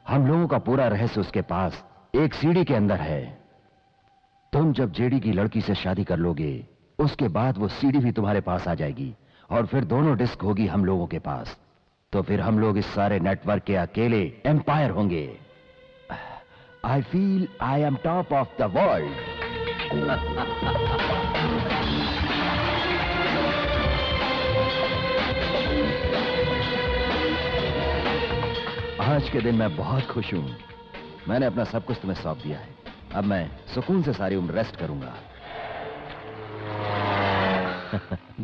हम लोगों का पूरा रहस्य उसके पास एक सीडी के अंदर है। तुम जब जेडी की लड़की से शादी कर लोगे उसके बाद वो सीडी भी तुम्हारे पास आ जाएगी और फिर दोनों डिस्क होगी हम लोगों के पास। तो फिर हम लोग इस सारे नेटवर्क के अकेले एम्पायर होंगे। I feel I am top of the world. आज के दिन मैं बहुत खुश हूं। मैंने अपना सब कुछ तुम्हें सौंप दिया है। अब मैं सुकून से सारी उम्र रेस्ट करूंगा।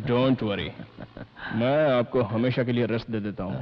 डोंट वरी, मैं आपको हमेशा के लिए रेस्ट दे देता हूं।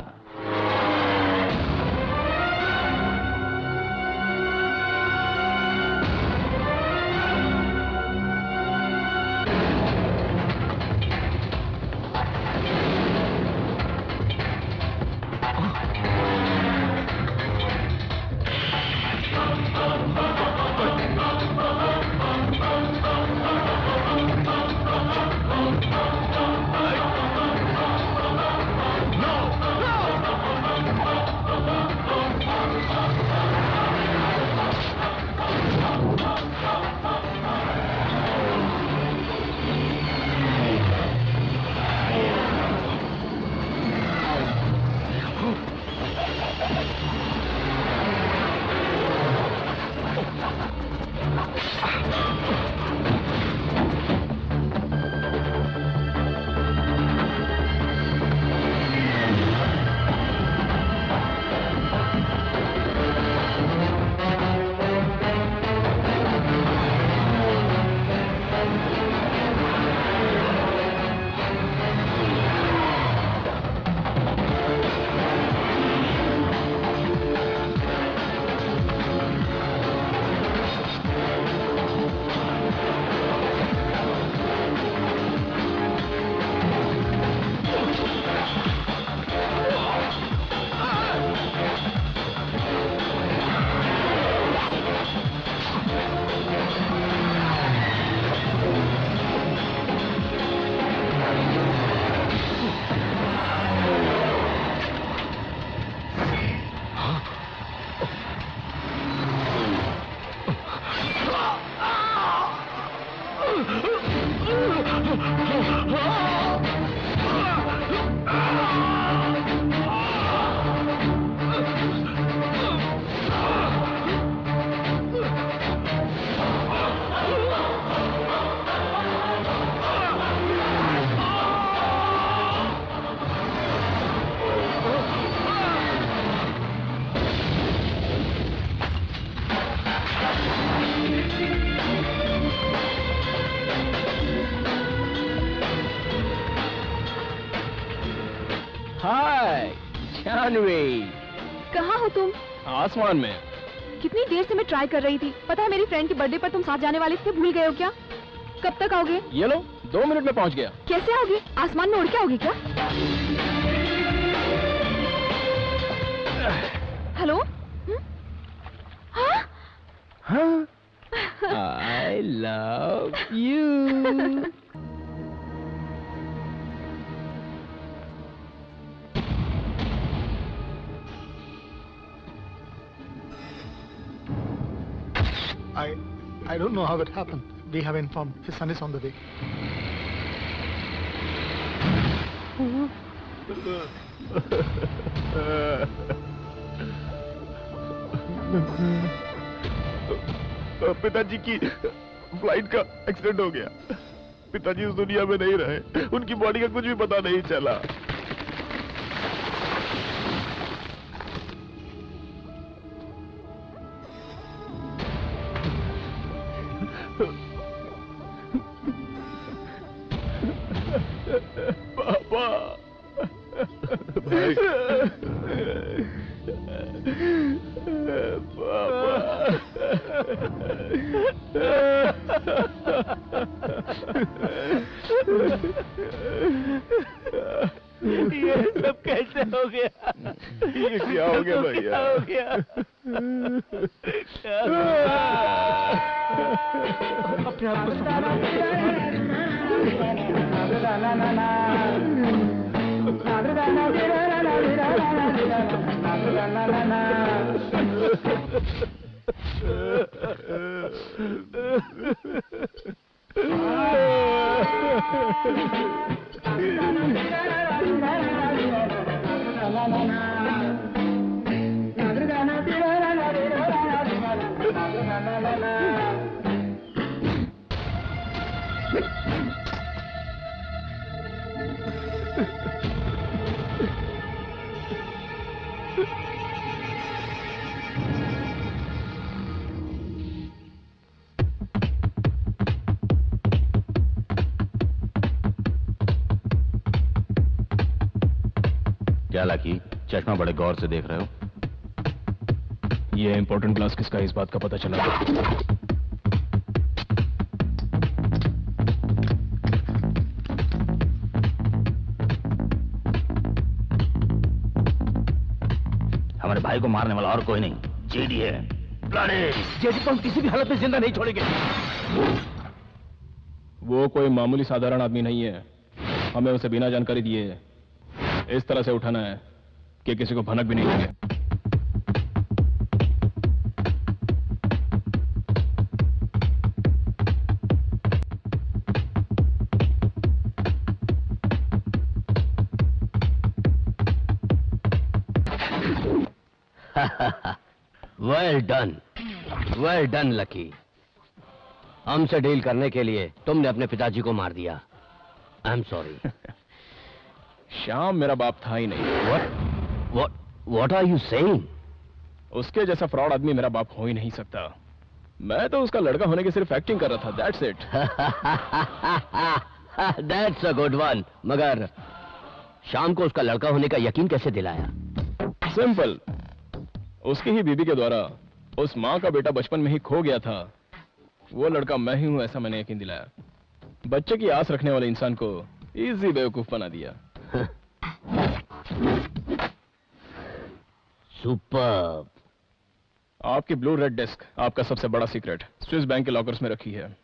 कहाँ हो तुम? आसमान में। कितनी देर से मैं ट्राई कर रही थी। पता है मेरी फ्रेंड के बर्थडे पर तुम साथ जाने वाले थे, भूल गए हो क्या? कब तक आओगे? ये लो, 2 मिनट में पहुंच गया। कैसे आओगे? आसमान में उड़ के आओगे क्या? हेलो? हाँ? हाँ? I love you. I don't know how it happened. We have informed his son is on the way. पिताजी की फ्लाइट का एक्सीडेंट हो गया। पिताजी उस दुनिया में नहीं रहे। उनकी बॉडी का कुछ भी पता नहीं चला। पापा, भाई, ये सब कैसे हो गया? ये क्या हो गया भैया? हो गया? अपने आप को संभालो। क्या लकी, चश्मा बड़े गौर से देख रहे हो? ये इंपॉर्टेंट क्लास किसका है, इस बात का पता चला? हमारे भाई को मारने वाला और कोई नहीं, जेडी है। जेडी को हम किसी भी हालत में जिंदा नहीं छोड़ेंगे। वो कोई मामूली साधारण आदमी नहीं है। हमें उसे बिना जानकारी दिए इस तरह से उठाना है कि किसी को भनक भी नहीं लगे। Well done lucky. हमसे डील करने के लिए तुमने अपने पिताजी को मार दिया। I am sorry. श्याम मेरा बाप था ही नहीं। What are you saying? उसके जैसा फ्रॉड आदमी मेरा बाप हो ही नहीं सकता। मैं तो उसका लड़का होने की सिर्फ एक्टिंग कर रहा था। That's it. That's a good one. मगर शाम को उसका लड़का होने का यकीन कैसे दिलाया? सिंपल। उसकी ही बीबी के द्वारा उस माँ का बेटा बचपन में ही खो गया था। वो लड़का मैं ही हूं, ऐसा मैंने यकीन दिलाया। बच्चे की आस रखने वाले इंसान को इजी बेवकूफ बना दिया। सुपर। आपकी ब्लू रेड डेस्क आपका सबसे बड़ा सीक्रेट स्विस बैंक के लॉकर्स में रखी है।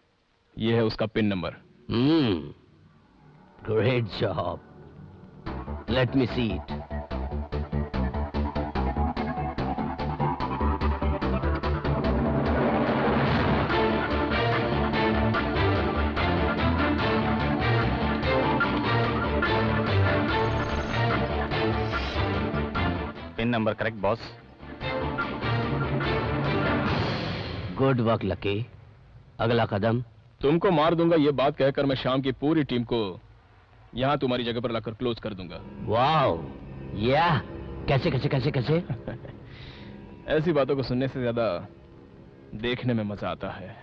यह है उसका pin number. Great job. Let me see it. Pin number correct boss. Good work lucky. अगला कदम? तुमको मार दूंगा ये बात कहकर मैं शाम की पूरी टीम को यहां तुम्हारी जगह पर लाकर क्लोज कर दूंगा। वाओ, या कैसे कैसे कैसे कैसे? ऐसी बातों को सुनने से ज्यादा देखने में मजा आता है।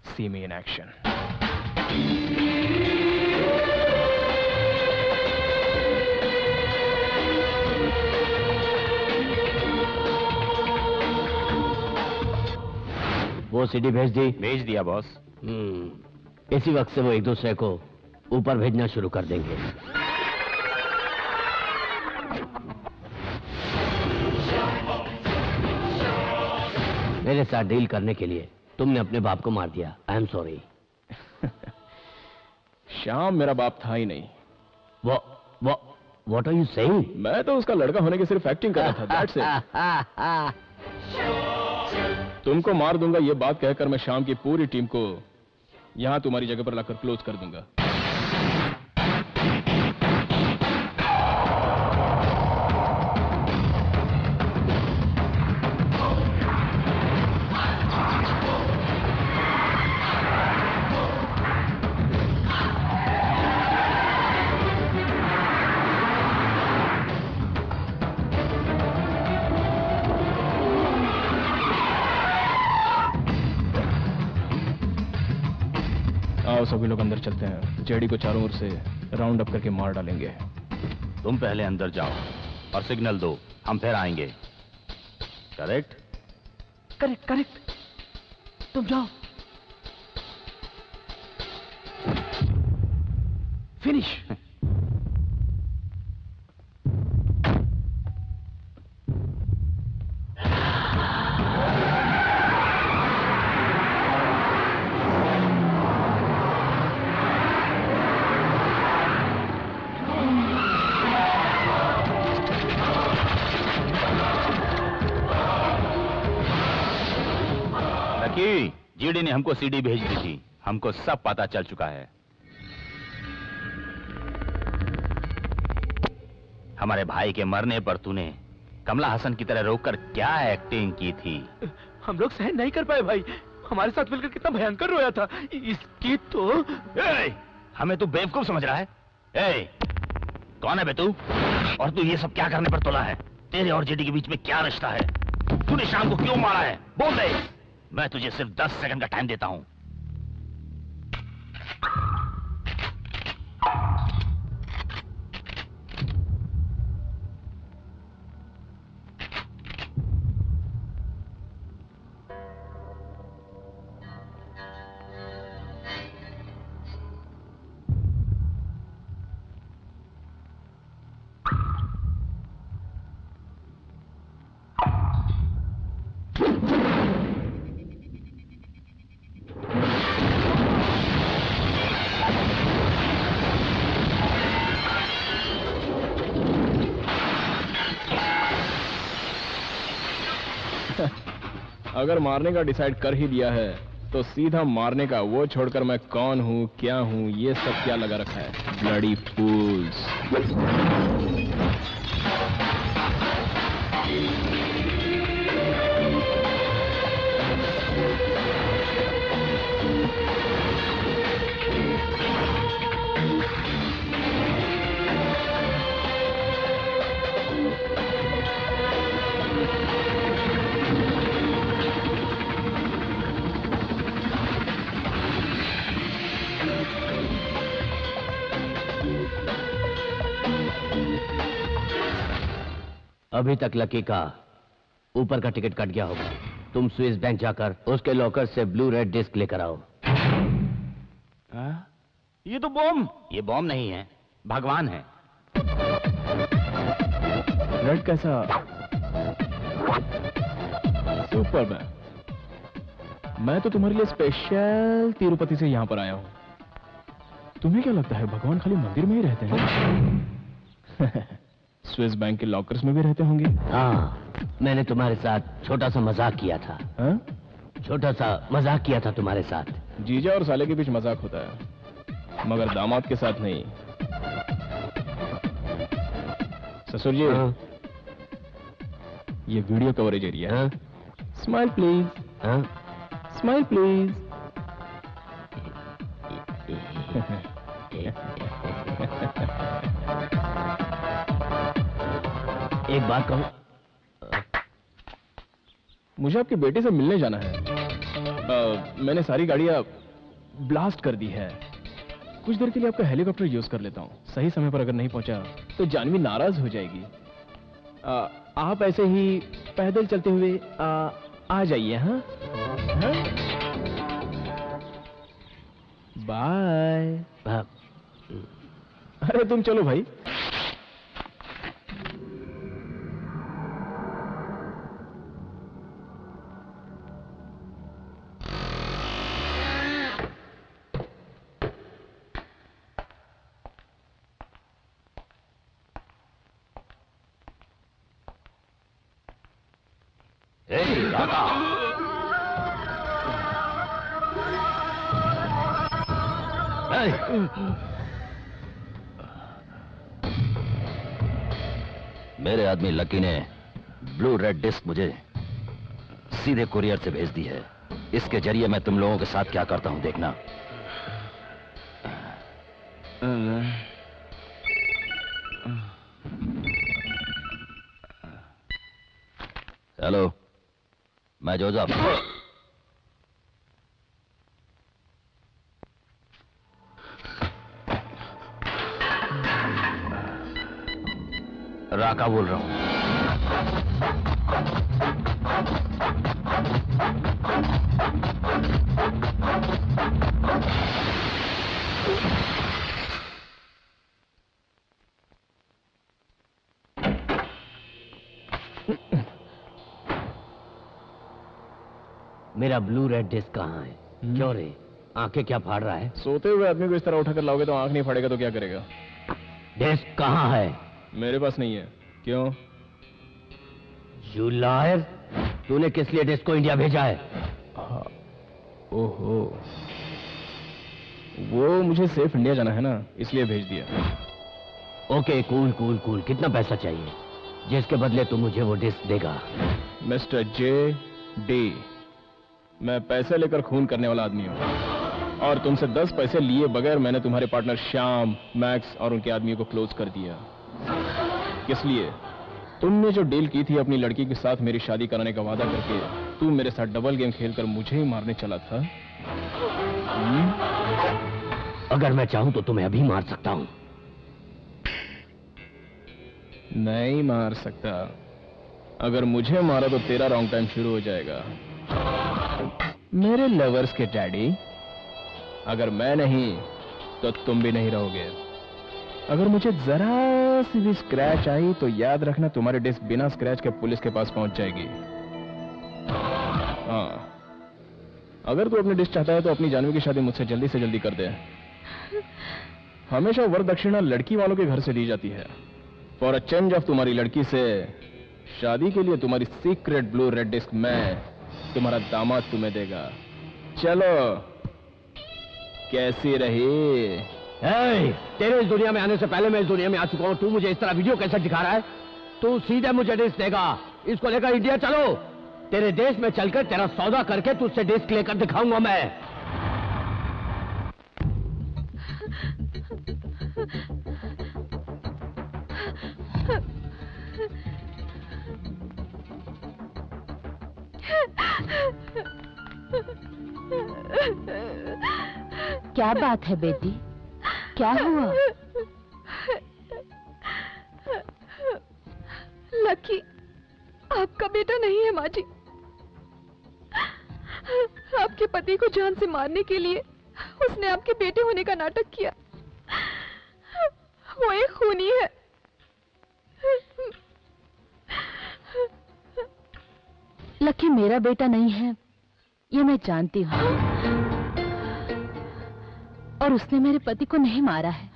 सी मी इन एक्शन। वो सीडी भेज दी? भेज दिया बॉस। इसी वक्त से वो एक दूसरे को ऊपर भेजना शुरू कर देंगे। मेरे साथ डील करने के लिए तुमने अपने बाप को मार दिया। I am sorry. श्याम मेरा बाप था ही नहीं। What are you saying? मैं तो उसका लड़का होने की सिर्फ एक्टिंग कर रहा था। That's it. तुमको मार दूंगा ये बात कहकर मैं शाम की पूरी टीम को यहां तुम्हारी जगह पर लाकर क्लोज कर दूंगा। आओ सभी लोग अंदर चलते हैं। जेडी को चारों ओर से राउंड अप करके मार डालेंगे। तुम पहले अंदर जाओ और सिग्नल दो, हम फिर आएंगे। करेक्ट? Correct correct. तुम जाओ। फिनिश। जीडी ने हमको सीडी भेज दी थी। हमको सब पता चल चुका है। हमारे भाई के मरने पर तूने कमला हसन की तरह रोककर क्या एक्टिंग की थी? हम लोग सहन नहीं कर पाए भाई, हमारे साथ मिलकर कितना भयंकर रोया था। इसकी तो हमें तू बेवकूफ समझ रहा है? कौन है बे तू? और तू ये सब क्या करने पर तुला है? तेरे और जेडी के बीच में क्या रिश्ता है? तूने शाम को क्यों मारा है? बोल दे। मैं तुझे सिर्फ 10 सेकंड का टाइम देता हूं। अगर मारने का डिसाइड कर ही दिया है तो सीधा मारने का, वो छोड़कर मैं कौन हूँ, क्या हूँ, ये सब क्या लगा रखा है? ब्लडी फूल्स। अभी तक लकी का ऊपर का टिकट कट गया होगा। तुम स्विस बैंक जाकर उसके लॉकर से ब्लू रेड डिस्क लेकर आओ। ये तो बॉम्ब। ये बॉम्ब नहीं है, भगवान है। रेड कैसा? सुपर। मैं तो तुम्हारे लिए स्पेशल तिरुपति से यहां पर आया हूं। तुम्हें क्या लगता है भगवान खाली मंदिर में ही रहते हैं? स्विस बैंक के लॉकर्स में भी रहते होंगे। हाँ, मैंने तुम्हारे साथ छोटा सा मजाक किया था। छोटा सा मजाक किया था तुम्हारे साथ। जीजा और साले के बीच मजाक होता है, मगर दामाद के साथ नहीं। ससुर जी, ये वीडियो कवरेज एरिया है। Smile please. Smile please. एक बात कहूं, मुझे आपके बेटे से मिलने जाना है। मैंने सारी गाड़ियां ब्लास्ट कर दी है। कुछ देर के लिए आपका हेलीकॉप्टर यूज कर लेता हूं। सही समय पर अगर नहीं पहुंचा तो जानवी नाराज हो जाएगी। आप ऐसे ही पैदल चलते हुए आ जाइए। हाँ, बाय। अरे तुम चलो भाई। मेरे आदमी लकी ने ब्लू रेड डिस्क मुझे सीधे कुरियर से भेज दी है। इसके जरिए मैं तुम लोगों के साथ क्या करता हूं देखना। हेलो, मैं जोसेफ। राका बोल रहा हूं। मेरा ब्लू रेड डिस्क कहाँ है? क्यों रे, आंखें क्या फाड़ रहा है? सोते हुए आदमी को इस तरह उठाकर लाओगे तो आंख नहीं फाड़ेगा तो क्या करेगा? डिस्क कहाँ है? मेरे पास नहीं है। क्यों? You liar! तूने किस लिए डिस्क को इंडिया भेजा है? ओहो, वो मुझे सेफ इंडिया जाना है ना, इसलिए भेज दिया। ओके कूल कूल कूल, कितना पैसा चाहिए जिसके बदले तू मुझे वो डिस्क देगा? मिस्टर JD, मैं पैसे लेकर खून करने वाला आदमी हूँ और तुमसे 10 पैसे लिए बगैर मैंने तुम्हारे पार्टनर श्याम, मैक्स और उनके आदमियों को क्लोज कर दिया। किस लिए? तुमने जो डील की थी अपनी लड़की के साथ मेरी शादी कराने का वादा करके, तू मेरे साथ डबल गेम खेलकर मुझे ही मारने चला था। अगर मैं चाहूं तो तुम्हें अभी मार सकता हूं। नहीं मार सकता। अगर मुझे मारा तो तेरा रॉन्ग टाइम शुरू हो जाएगा। मेरे लवर्स के डैडी, अगर मैं नहीं तो तुम भी नहीं रहोगे। अगर मुझे जरा सी भी स्क्रैच आई तो याद रखना तुम्हारी डिस्क बिना स्क्रैच के पुलिस के पास पहुंच जाएगी। हाँ, अगर तू अपनी डिस्क चाहता है तो अपनी जानवी की शादी मुझसे जल्दी से जल्दी कर दे। हमेशा वरदक्षिणा लड़की वालों के घर से दी जाती है। फॉर अ चेंज ऑफ तुम्हारी लड़की से शादी के लिए तुम्हारी सीक्रेट ब्लू रेड डिस्क मैं, तुम्हारा दामाद तुम्हें देगा। चलो, कैसी रही? तेरे इस दुनिया में आने से पहले मैं इस दुनिया में आ चुका हूं। तू मुझे इस तरह वीडियो कैसे दिखा रहा है? तू सीधे मुझे डिस्क देगा। इसको लेकर इंडिया चलो। तेरे देश में चलकर तेरा सौदा करके तुझसे डिस्क लेकर दिखाऊंगा मैं। क्या बात है बेटी, क्या हुआ? लकी आपका बेटा नहीं है माँ जी। आपके पति को जान से मारने के लिए उसने आपके बेटे होने का नाटक किया। वो एक खूनी है। लकी मेरा बेटा नहीं है, ये मैं जानती हूँ। और उसने मेरे पति को नहीं मारा है।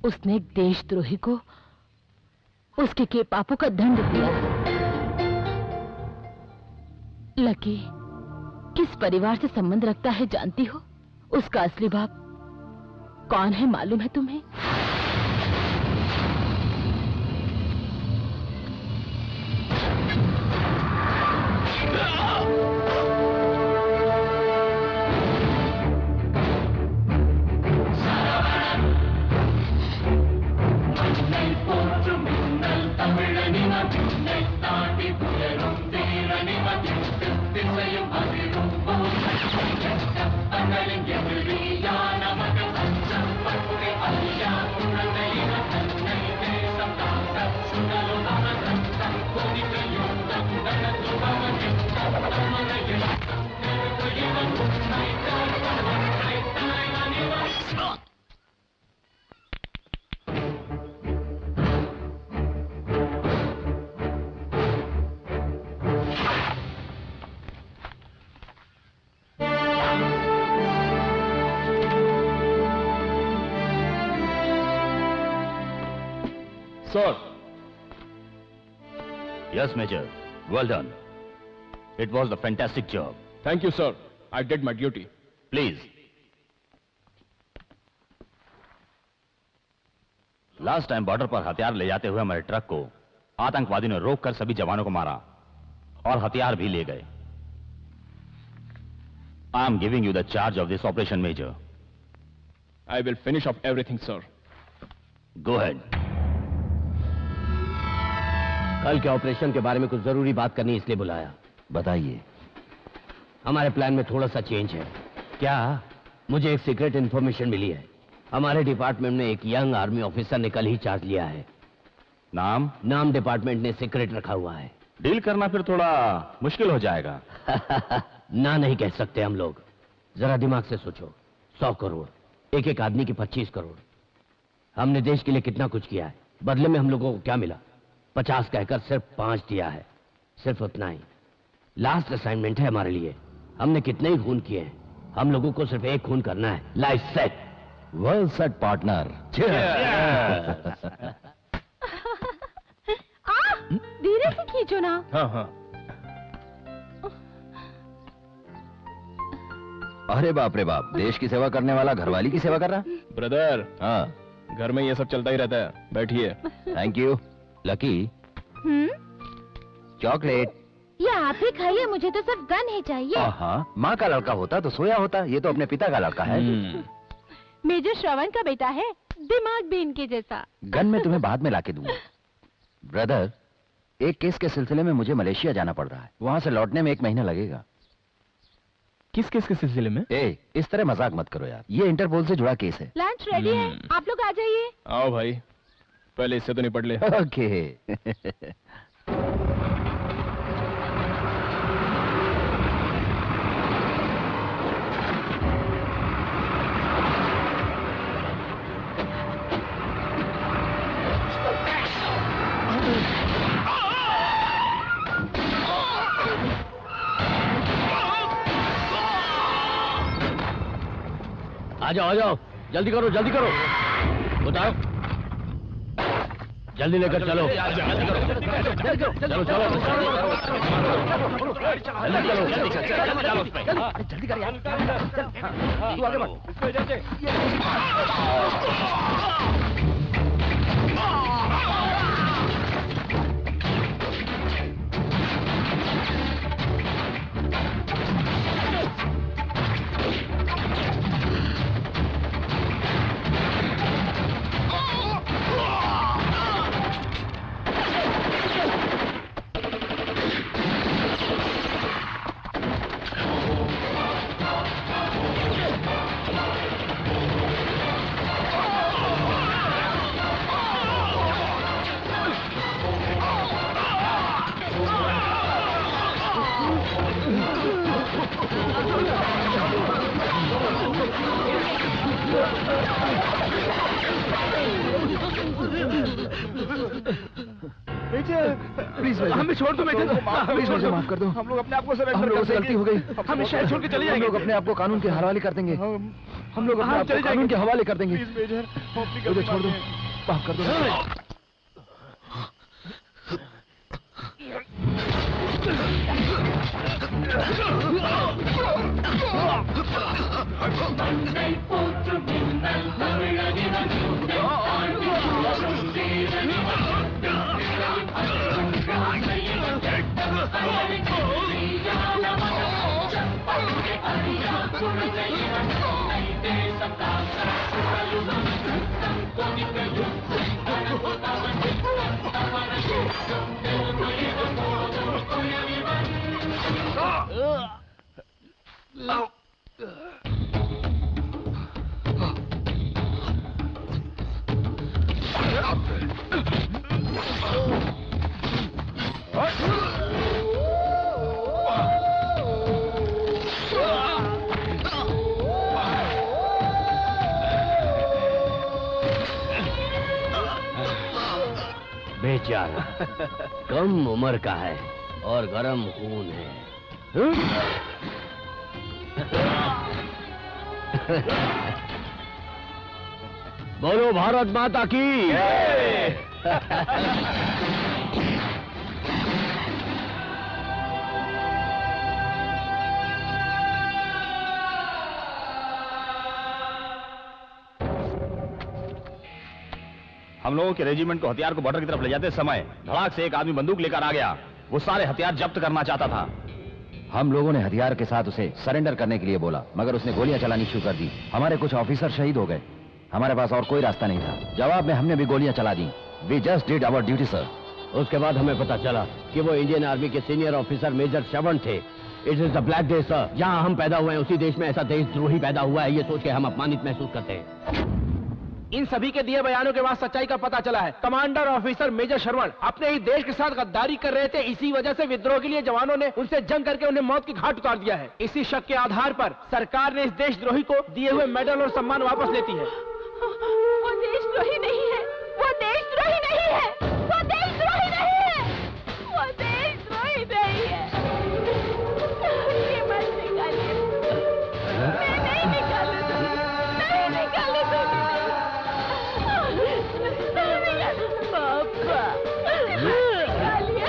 उसने एक देशद्रोही को उसके के पापों का दंड दिया है। लकी किस परिवार से संबंध रखता है जानती हो? उसका असली बाप कौन है मालूम है तुम्हें? Sir. Yes, Major. Well done. It was a fantastic job. Thank you, sir. I did my duty. Please. Last time border पर हथियार ले जाते हुए हमारे ट्रक को आतंकवादियों ने रोककर सभी जवानों को मारा और हथियार भी ले गए। I am giving you the charge of this operation, Major. I will finish off everything, sir. Go ahead. कल के ऑपरेशन के बारे में कुछ जरूरी बात करनी इसलिए बुलाया। बताइए। हमारे प्लान में थोड़ा सा चेंज है। क्या? मुझे एक सीक्रेट इंफॉर्मेशन मिली है। हमारे डिपार्टमेंट में एक यंग आर्मी ऑफिसर ने कल ही चार्ज लिया है। नाम डिपार्टमेंट ने सीक्रेट रखा हुआ है। डील करना फिर थोड़ा मुश्किल हो जाएगा। ना नहीं कह सकते हम लोग। जरा दिमाग से सोचो। 100 करोड़, एक एक आदमी के 25 करोड़। हमने देश के लिए कितना कुछ किया है, बदले में हम लोगों को क्या मिला? 50 कहकर सिर्फ 5 दिया है। सिर्फ उतना ही। लास्ट असाइनमेंट है हमारे लिए। हमने कितने ही खून किए हैं, हम लोगों को सिर्फ एक खून करना है। Life set. Well set partner. धीरे से खींचो ना। हाँ। अरे बाप रे बाप, देश की सेवा करने वाला घरवाली की सेवा कर रहा। ब्रदर, हाँ, घर में ये सब चलता ही रहता है। बैठिए। Thank you. Lucky, chocolate. ये आप ही खाइए, मुझे तो सिर्फ गन ही चाहिए। हाँ, माँ का लड़का होता तो सोया होता, ये तो अपने पिता का लड़का है। मेजर श्रवण का बेटा है, दिमाग भी इनके जैसा। गन मैं तुम्हें बाद में लाके दूंगा। ब्रदर, एक केस के सिलसिले में मुझे मलेशिया जाना पड़ रहा है, वहां से लौटने में 1 महीना लगेगा। किस केस के सिलसिले में? इस तरह मजाक मत करो यार, ये इंटरपोल से जुड़ा केस है। लंच रेडी है, आप लोग आ जाइए। आओ भाई, पहले इससे तो निपट ले। ओके। आ जाओ, जल्दी करो, जल्दी करो, बताओ, जल्दी लेकर चलो, चलो चलो, जल्दी कर यार, तू आगे बढ़। प्लीज हमें छोड़ दो मेजर, प्लीज मुझे माफ कर दो। हम लोग अपने आप को हम लोगों से गलती हो गई, हमें शहर छोड़ के चले जाएंगे। हम लोग अपने आप को कानून के हवाले कर देंगे, हम लोग अपने आप को कानून के हवाले कर देंगे। प्लीज मेजर, मुझे छोड़ दो, माफ कर दो। बेचारा कम उम्र का है और गरम खून है। बोलो भारत माता की। हम लोगों के रेजिमेंट को हथियार को बॉर्डर की तरफ ले जाते समय धड़ाक से एक आदमी बंदूक लेकर आ गया। वो सारे हथियार जब्त करना चाहता था। हम लोगों ने हथियार के साथ उसे सरेंडर करने के लिए बोला, मगर उसने गोलियां चलानी शुरू कर दी। हमारे कुछ ऑफिसर शहीद हो गए। हमारे पास और कोई रास्ता नहीं था। जवाब में हमने भी गोलियां चला दी। We just did our duty sir. उसके बाद हमें पता चला कि वो इंडियन आर्मी के सीनियर ऑफिसर मेजर श्रवण थे। It is the black day sir. जहां हम पैदा हुए हैं उसी देश में ऐसा देशद्रोही पैदा हुआ है, ये सोच के हम अपमानित महसूस करते हैं। इन सभी के दिए बयानों के बाद सच्चाई का पता चला है। कमांडर ऑफिसर मेजर श्रवण अपने ही देश के साथ गद्दारी कर रहे थे। इसी वजह से विद्रोह के लिए जवानों ने उनसे जंग करके उन्हें मौत की घाट उतार दिया है। इसी शक के आधार पर सरकार ने इस देशद्रोही को दिए हुए मेडल और सम्मान वापस लेती है। वो देशद्रोही नहीं है, वो देशद्रोही नहीं है, वो देशद्रोही नहीं है, वो देशद्रोही नहीं है। ये मत निकालिए, मैं नहीं निकालने दूंगी, नहीं निकालने दूंगी, नहीं निकालने। पापा निकालिए, निकालिए।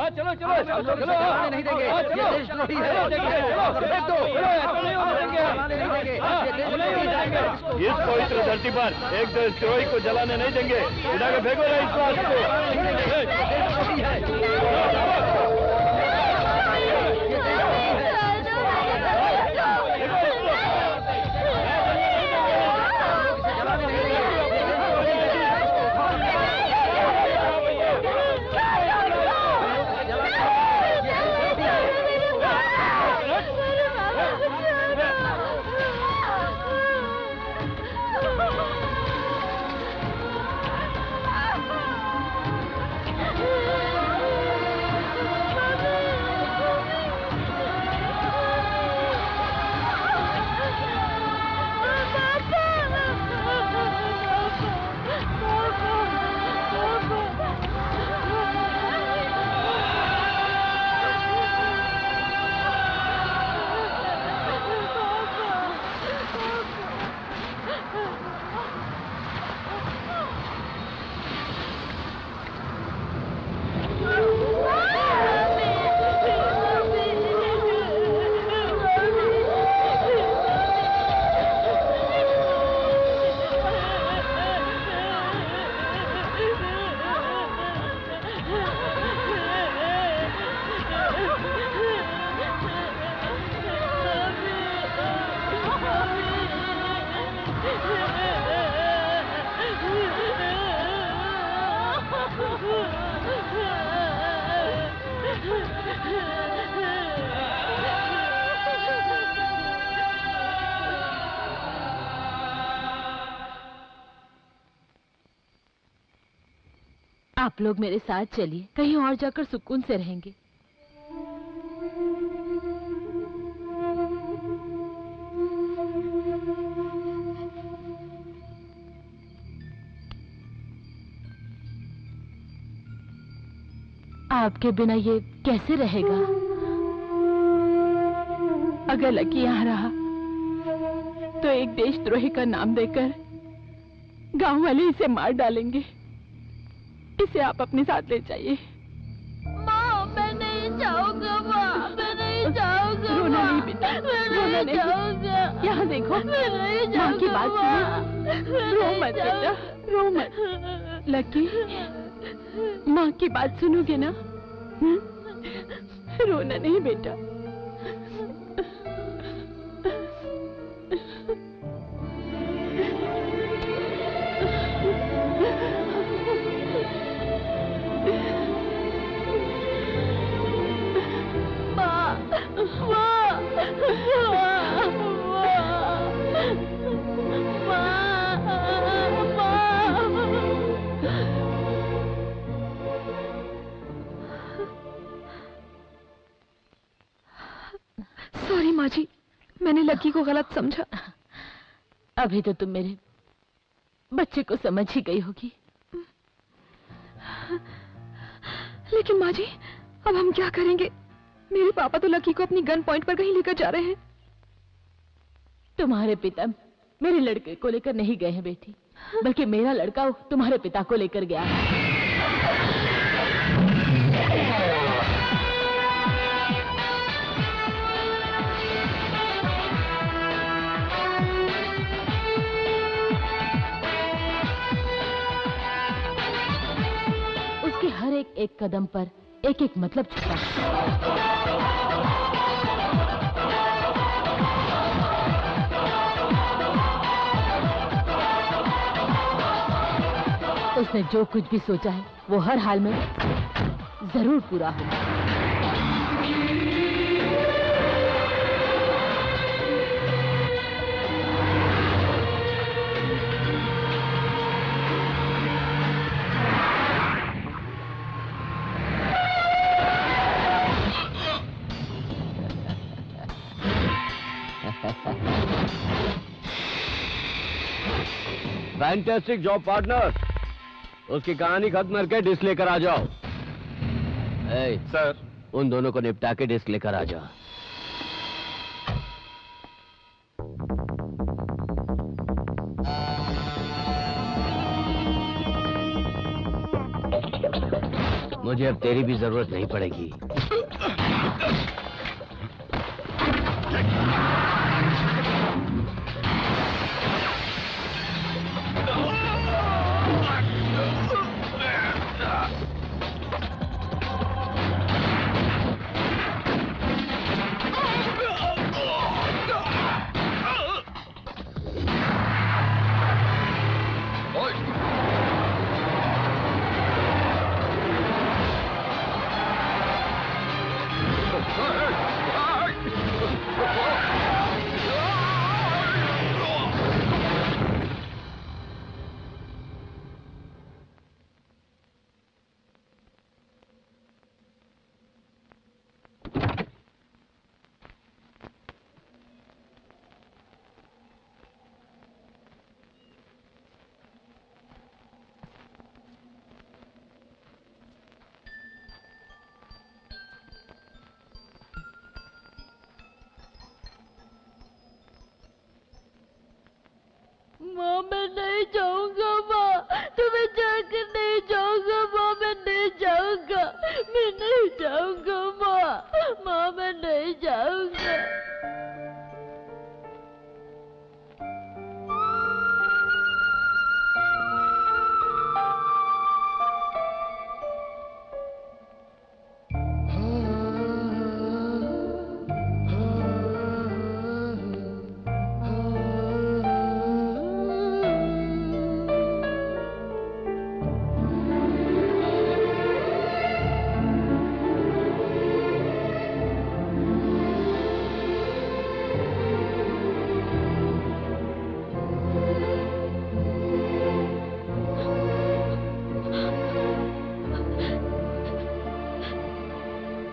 चलो चलो चलो नहीं देंगे, ये देशद्रोही है। इस पवित्र धरती पर एक देशद्रोही को जलाने नहीं देंगे। उठा के फेंको ना इस बात को। आप लोग मेरे साथ चलिए, कहीं और जाकर सुकून से रहेंगे। आपके बिना ये कैसे रहेगा? अगर लकी यहाँ रहा तो एक देशद्रोही का नाम देकर गांव वाले इसे मार डालेंगे। इसे आप अपने साथ ले जाइए। माँ, मैं नहीं जाऊंगा माँ, मैं नहीं जाऊंगा। रोना नहीं बेटा, रोना नहीं। यहाँ देखो, माँ की बात सुनो। रो मत बेटा, रो मत। लकी, माँ की बात सुनोगे ना? रोना नहीं बेटा। सॉरी माँ जी, मैंने लकी को गलत समझा। अभी तो तुम मेरे बच्चे को समझ ही गई होगी। लेकिन माँ जी, अब हम क्या करेंगे? मेरे पापा तो लकी को अपनी गन पॉइंट पर कहीं लेकर जा रहे हैं। तुम्हारे पिता मेरे लड़के को लेकर नहीं गए हैं बेटी, बल्कि मेरा लड़का तुम्हारे पिता को लेकर गया है। उसके हर एक कदम पर एक एक मतलब छुपा है। उसने जो कुछ भी सोचा है वो हर हाल में जरूर पूरा होगा। Fantastic job partner. उसकी कहानी खत्म करके डिस्क लेकर आ जाओ। सर, उन दोनों को निपटा के डिस्क लेकर आ जाओ। मुझे अब तेरी भी जरूरत नहीं पड़ेगी। माँ मैं नहीं जाऊंगा माँ, तुम्हें जाकर नहीं जाऊंगा माँ, मैं नहीं जाऊंगा, मैं नहीं जाऊंगा माँ, माँ मैं नहीं जाऊंगा।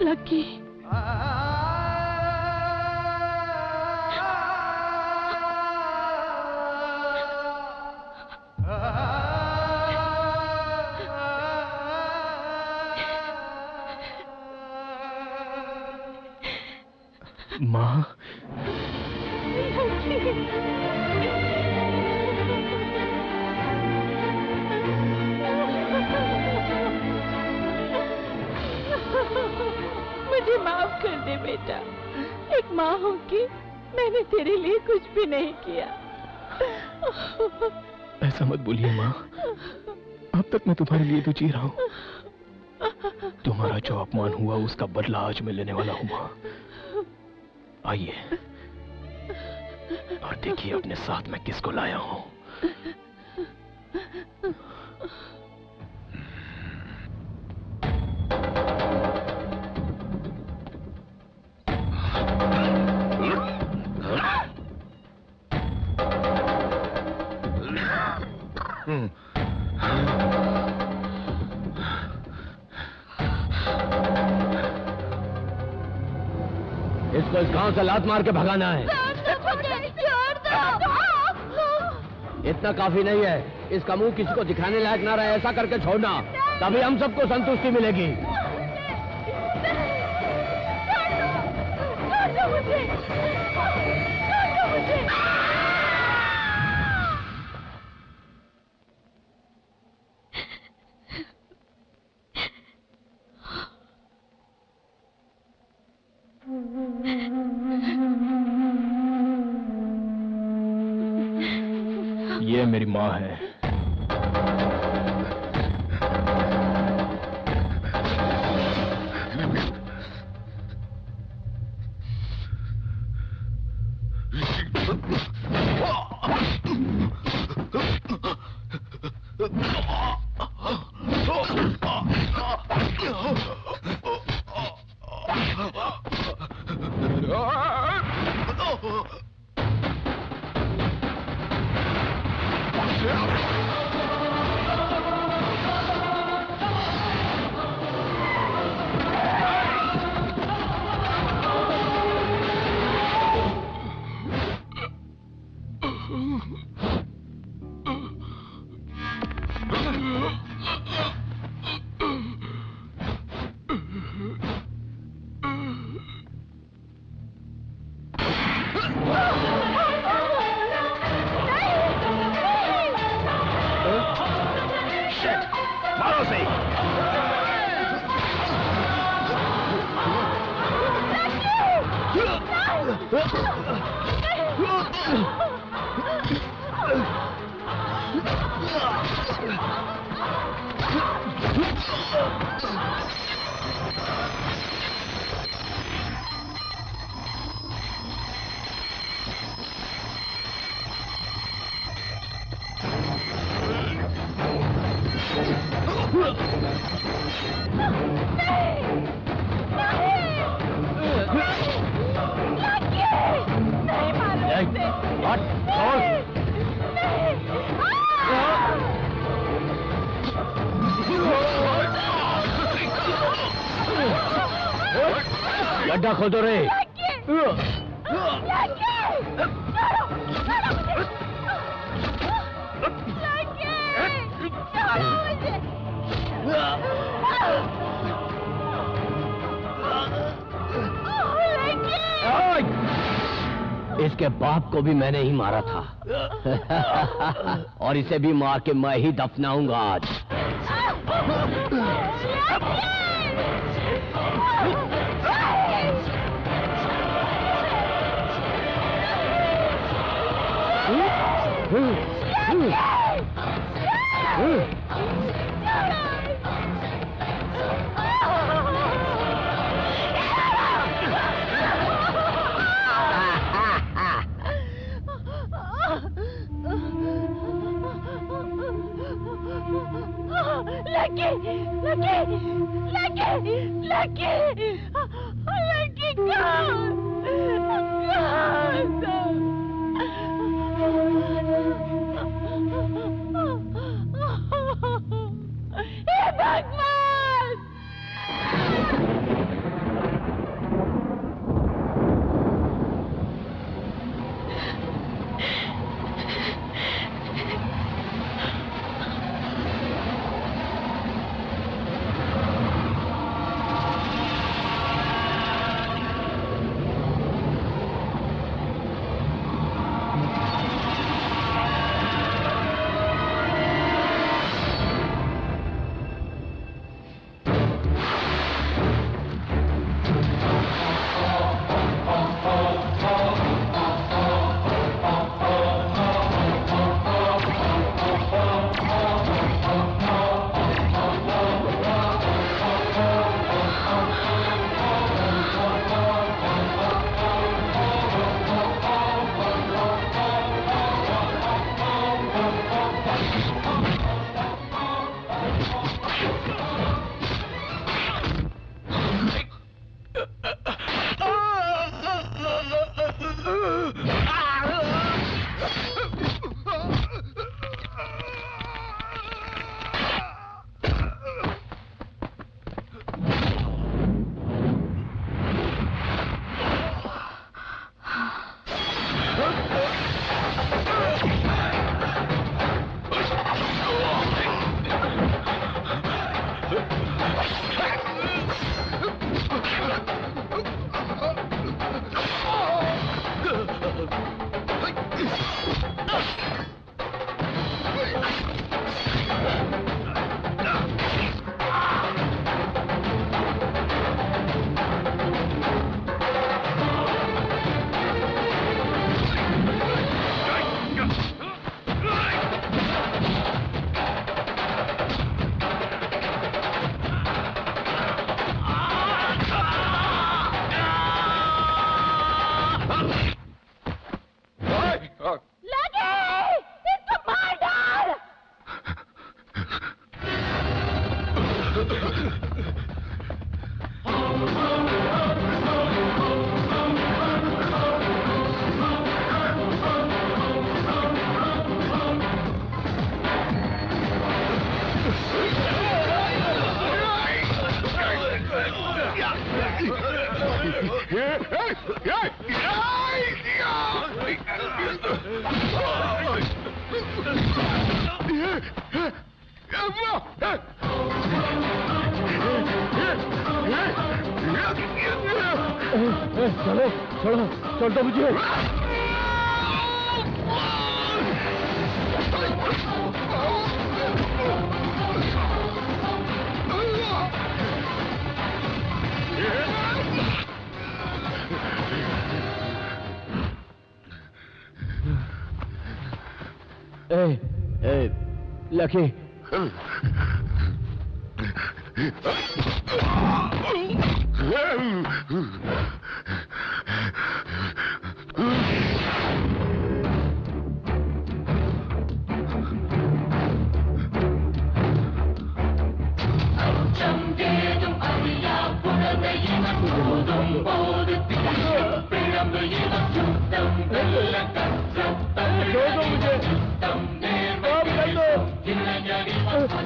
लकी माँ मुझे माफ कर दे बेटा, एक माँ होके मैंने तेरे लिए कुछ भी नहीं किया। ऐसा मत बोलिए माँ, अब तक मैं तुम्हारे लिए तो जी रहा हूँ। तुम्हारा जो अपमान हुआ उसका बदला आज मैं लेने वाला हूँ माँ। आइए और देखिए अपने साथ में किसको लाया हूँ। इसको इस गांव से लात मार के भगाना है। इतना काफी नहीं है, इसका मुंह किसी को दिखाने लायक ना रहे ऐसा करके छोड़ना, तभी हम सबको संतुष्टि मिलेगी। ये मेरी माँ है। गड्ढा खोदो रे। इसके बाप को भी मैंने ही मारा था और इसे भी मार के मैं ही दफनाऊंगा आज। चलो छोड़ो, छोड़ दो मुझे। लकी।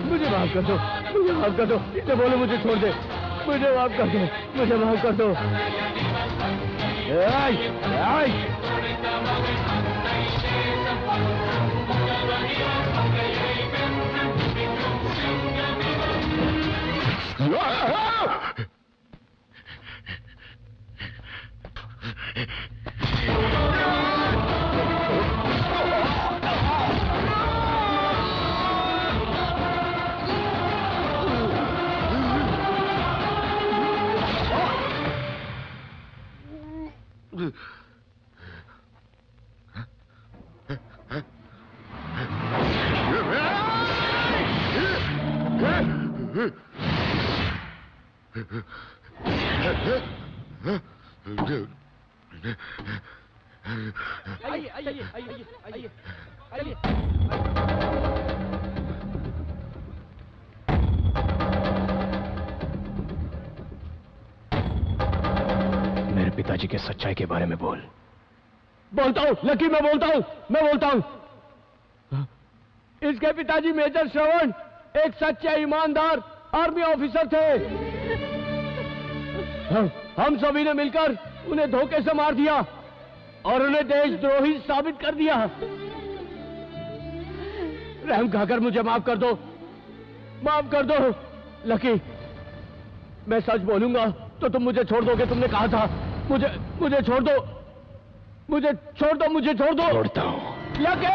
मुझे माफ कर दो, मुझे माफ कर दो, इसे बोलो मुझे छोड़ दे, मुझे माफ कर दो, मुझे माफ कर दो। मेरे पिताजी के सच्चाई के बारे में बोल। बोलता हूँ लकी, मैं बोलता हूँ। इसके पिताजी मेजर श्रवण एक सच्चे ईमानदार आर्मी ऑफिसर थे। हम सभी ने मिलकर उन्हें धोखे से मार दिया और उन्हें देशद्रोही साबित कर दिया। रहम खाकर मुझे माफ कर दो, माफ कर दो लकी। मैं सच बोलूंगा तो तुम मुझे छोड़ दोगे, तुमने कहा था। मुझे छोड़ दो, मुझे छोड़ दो, मुझे छोड़ दो। छोड़ता हूं। लकी!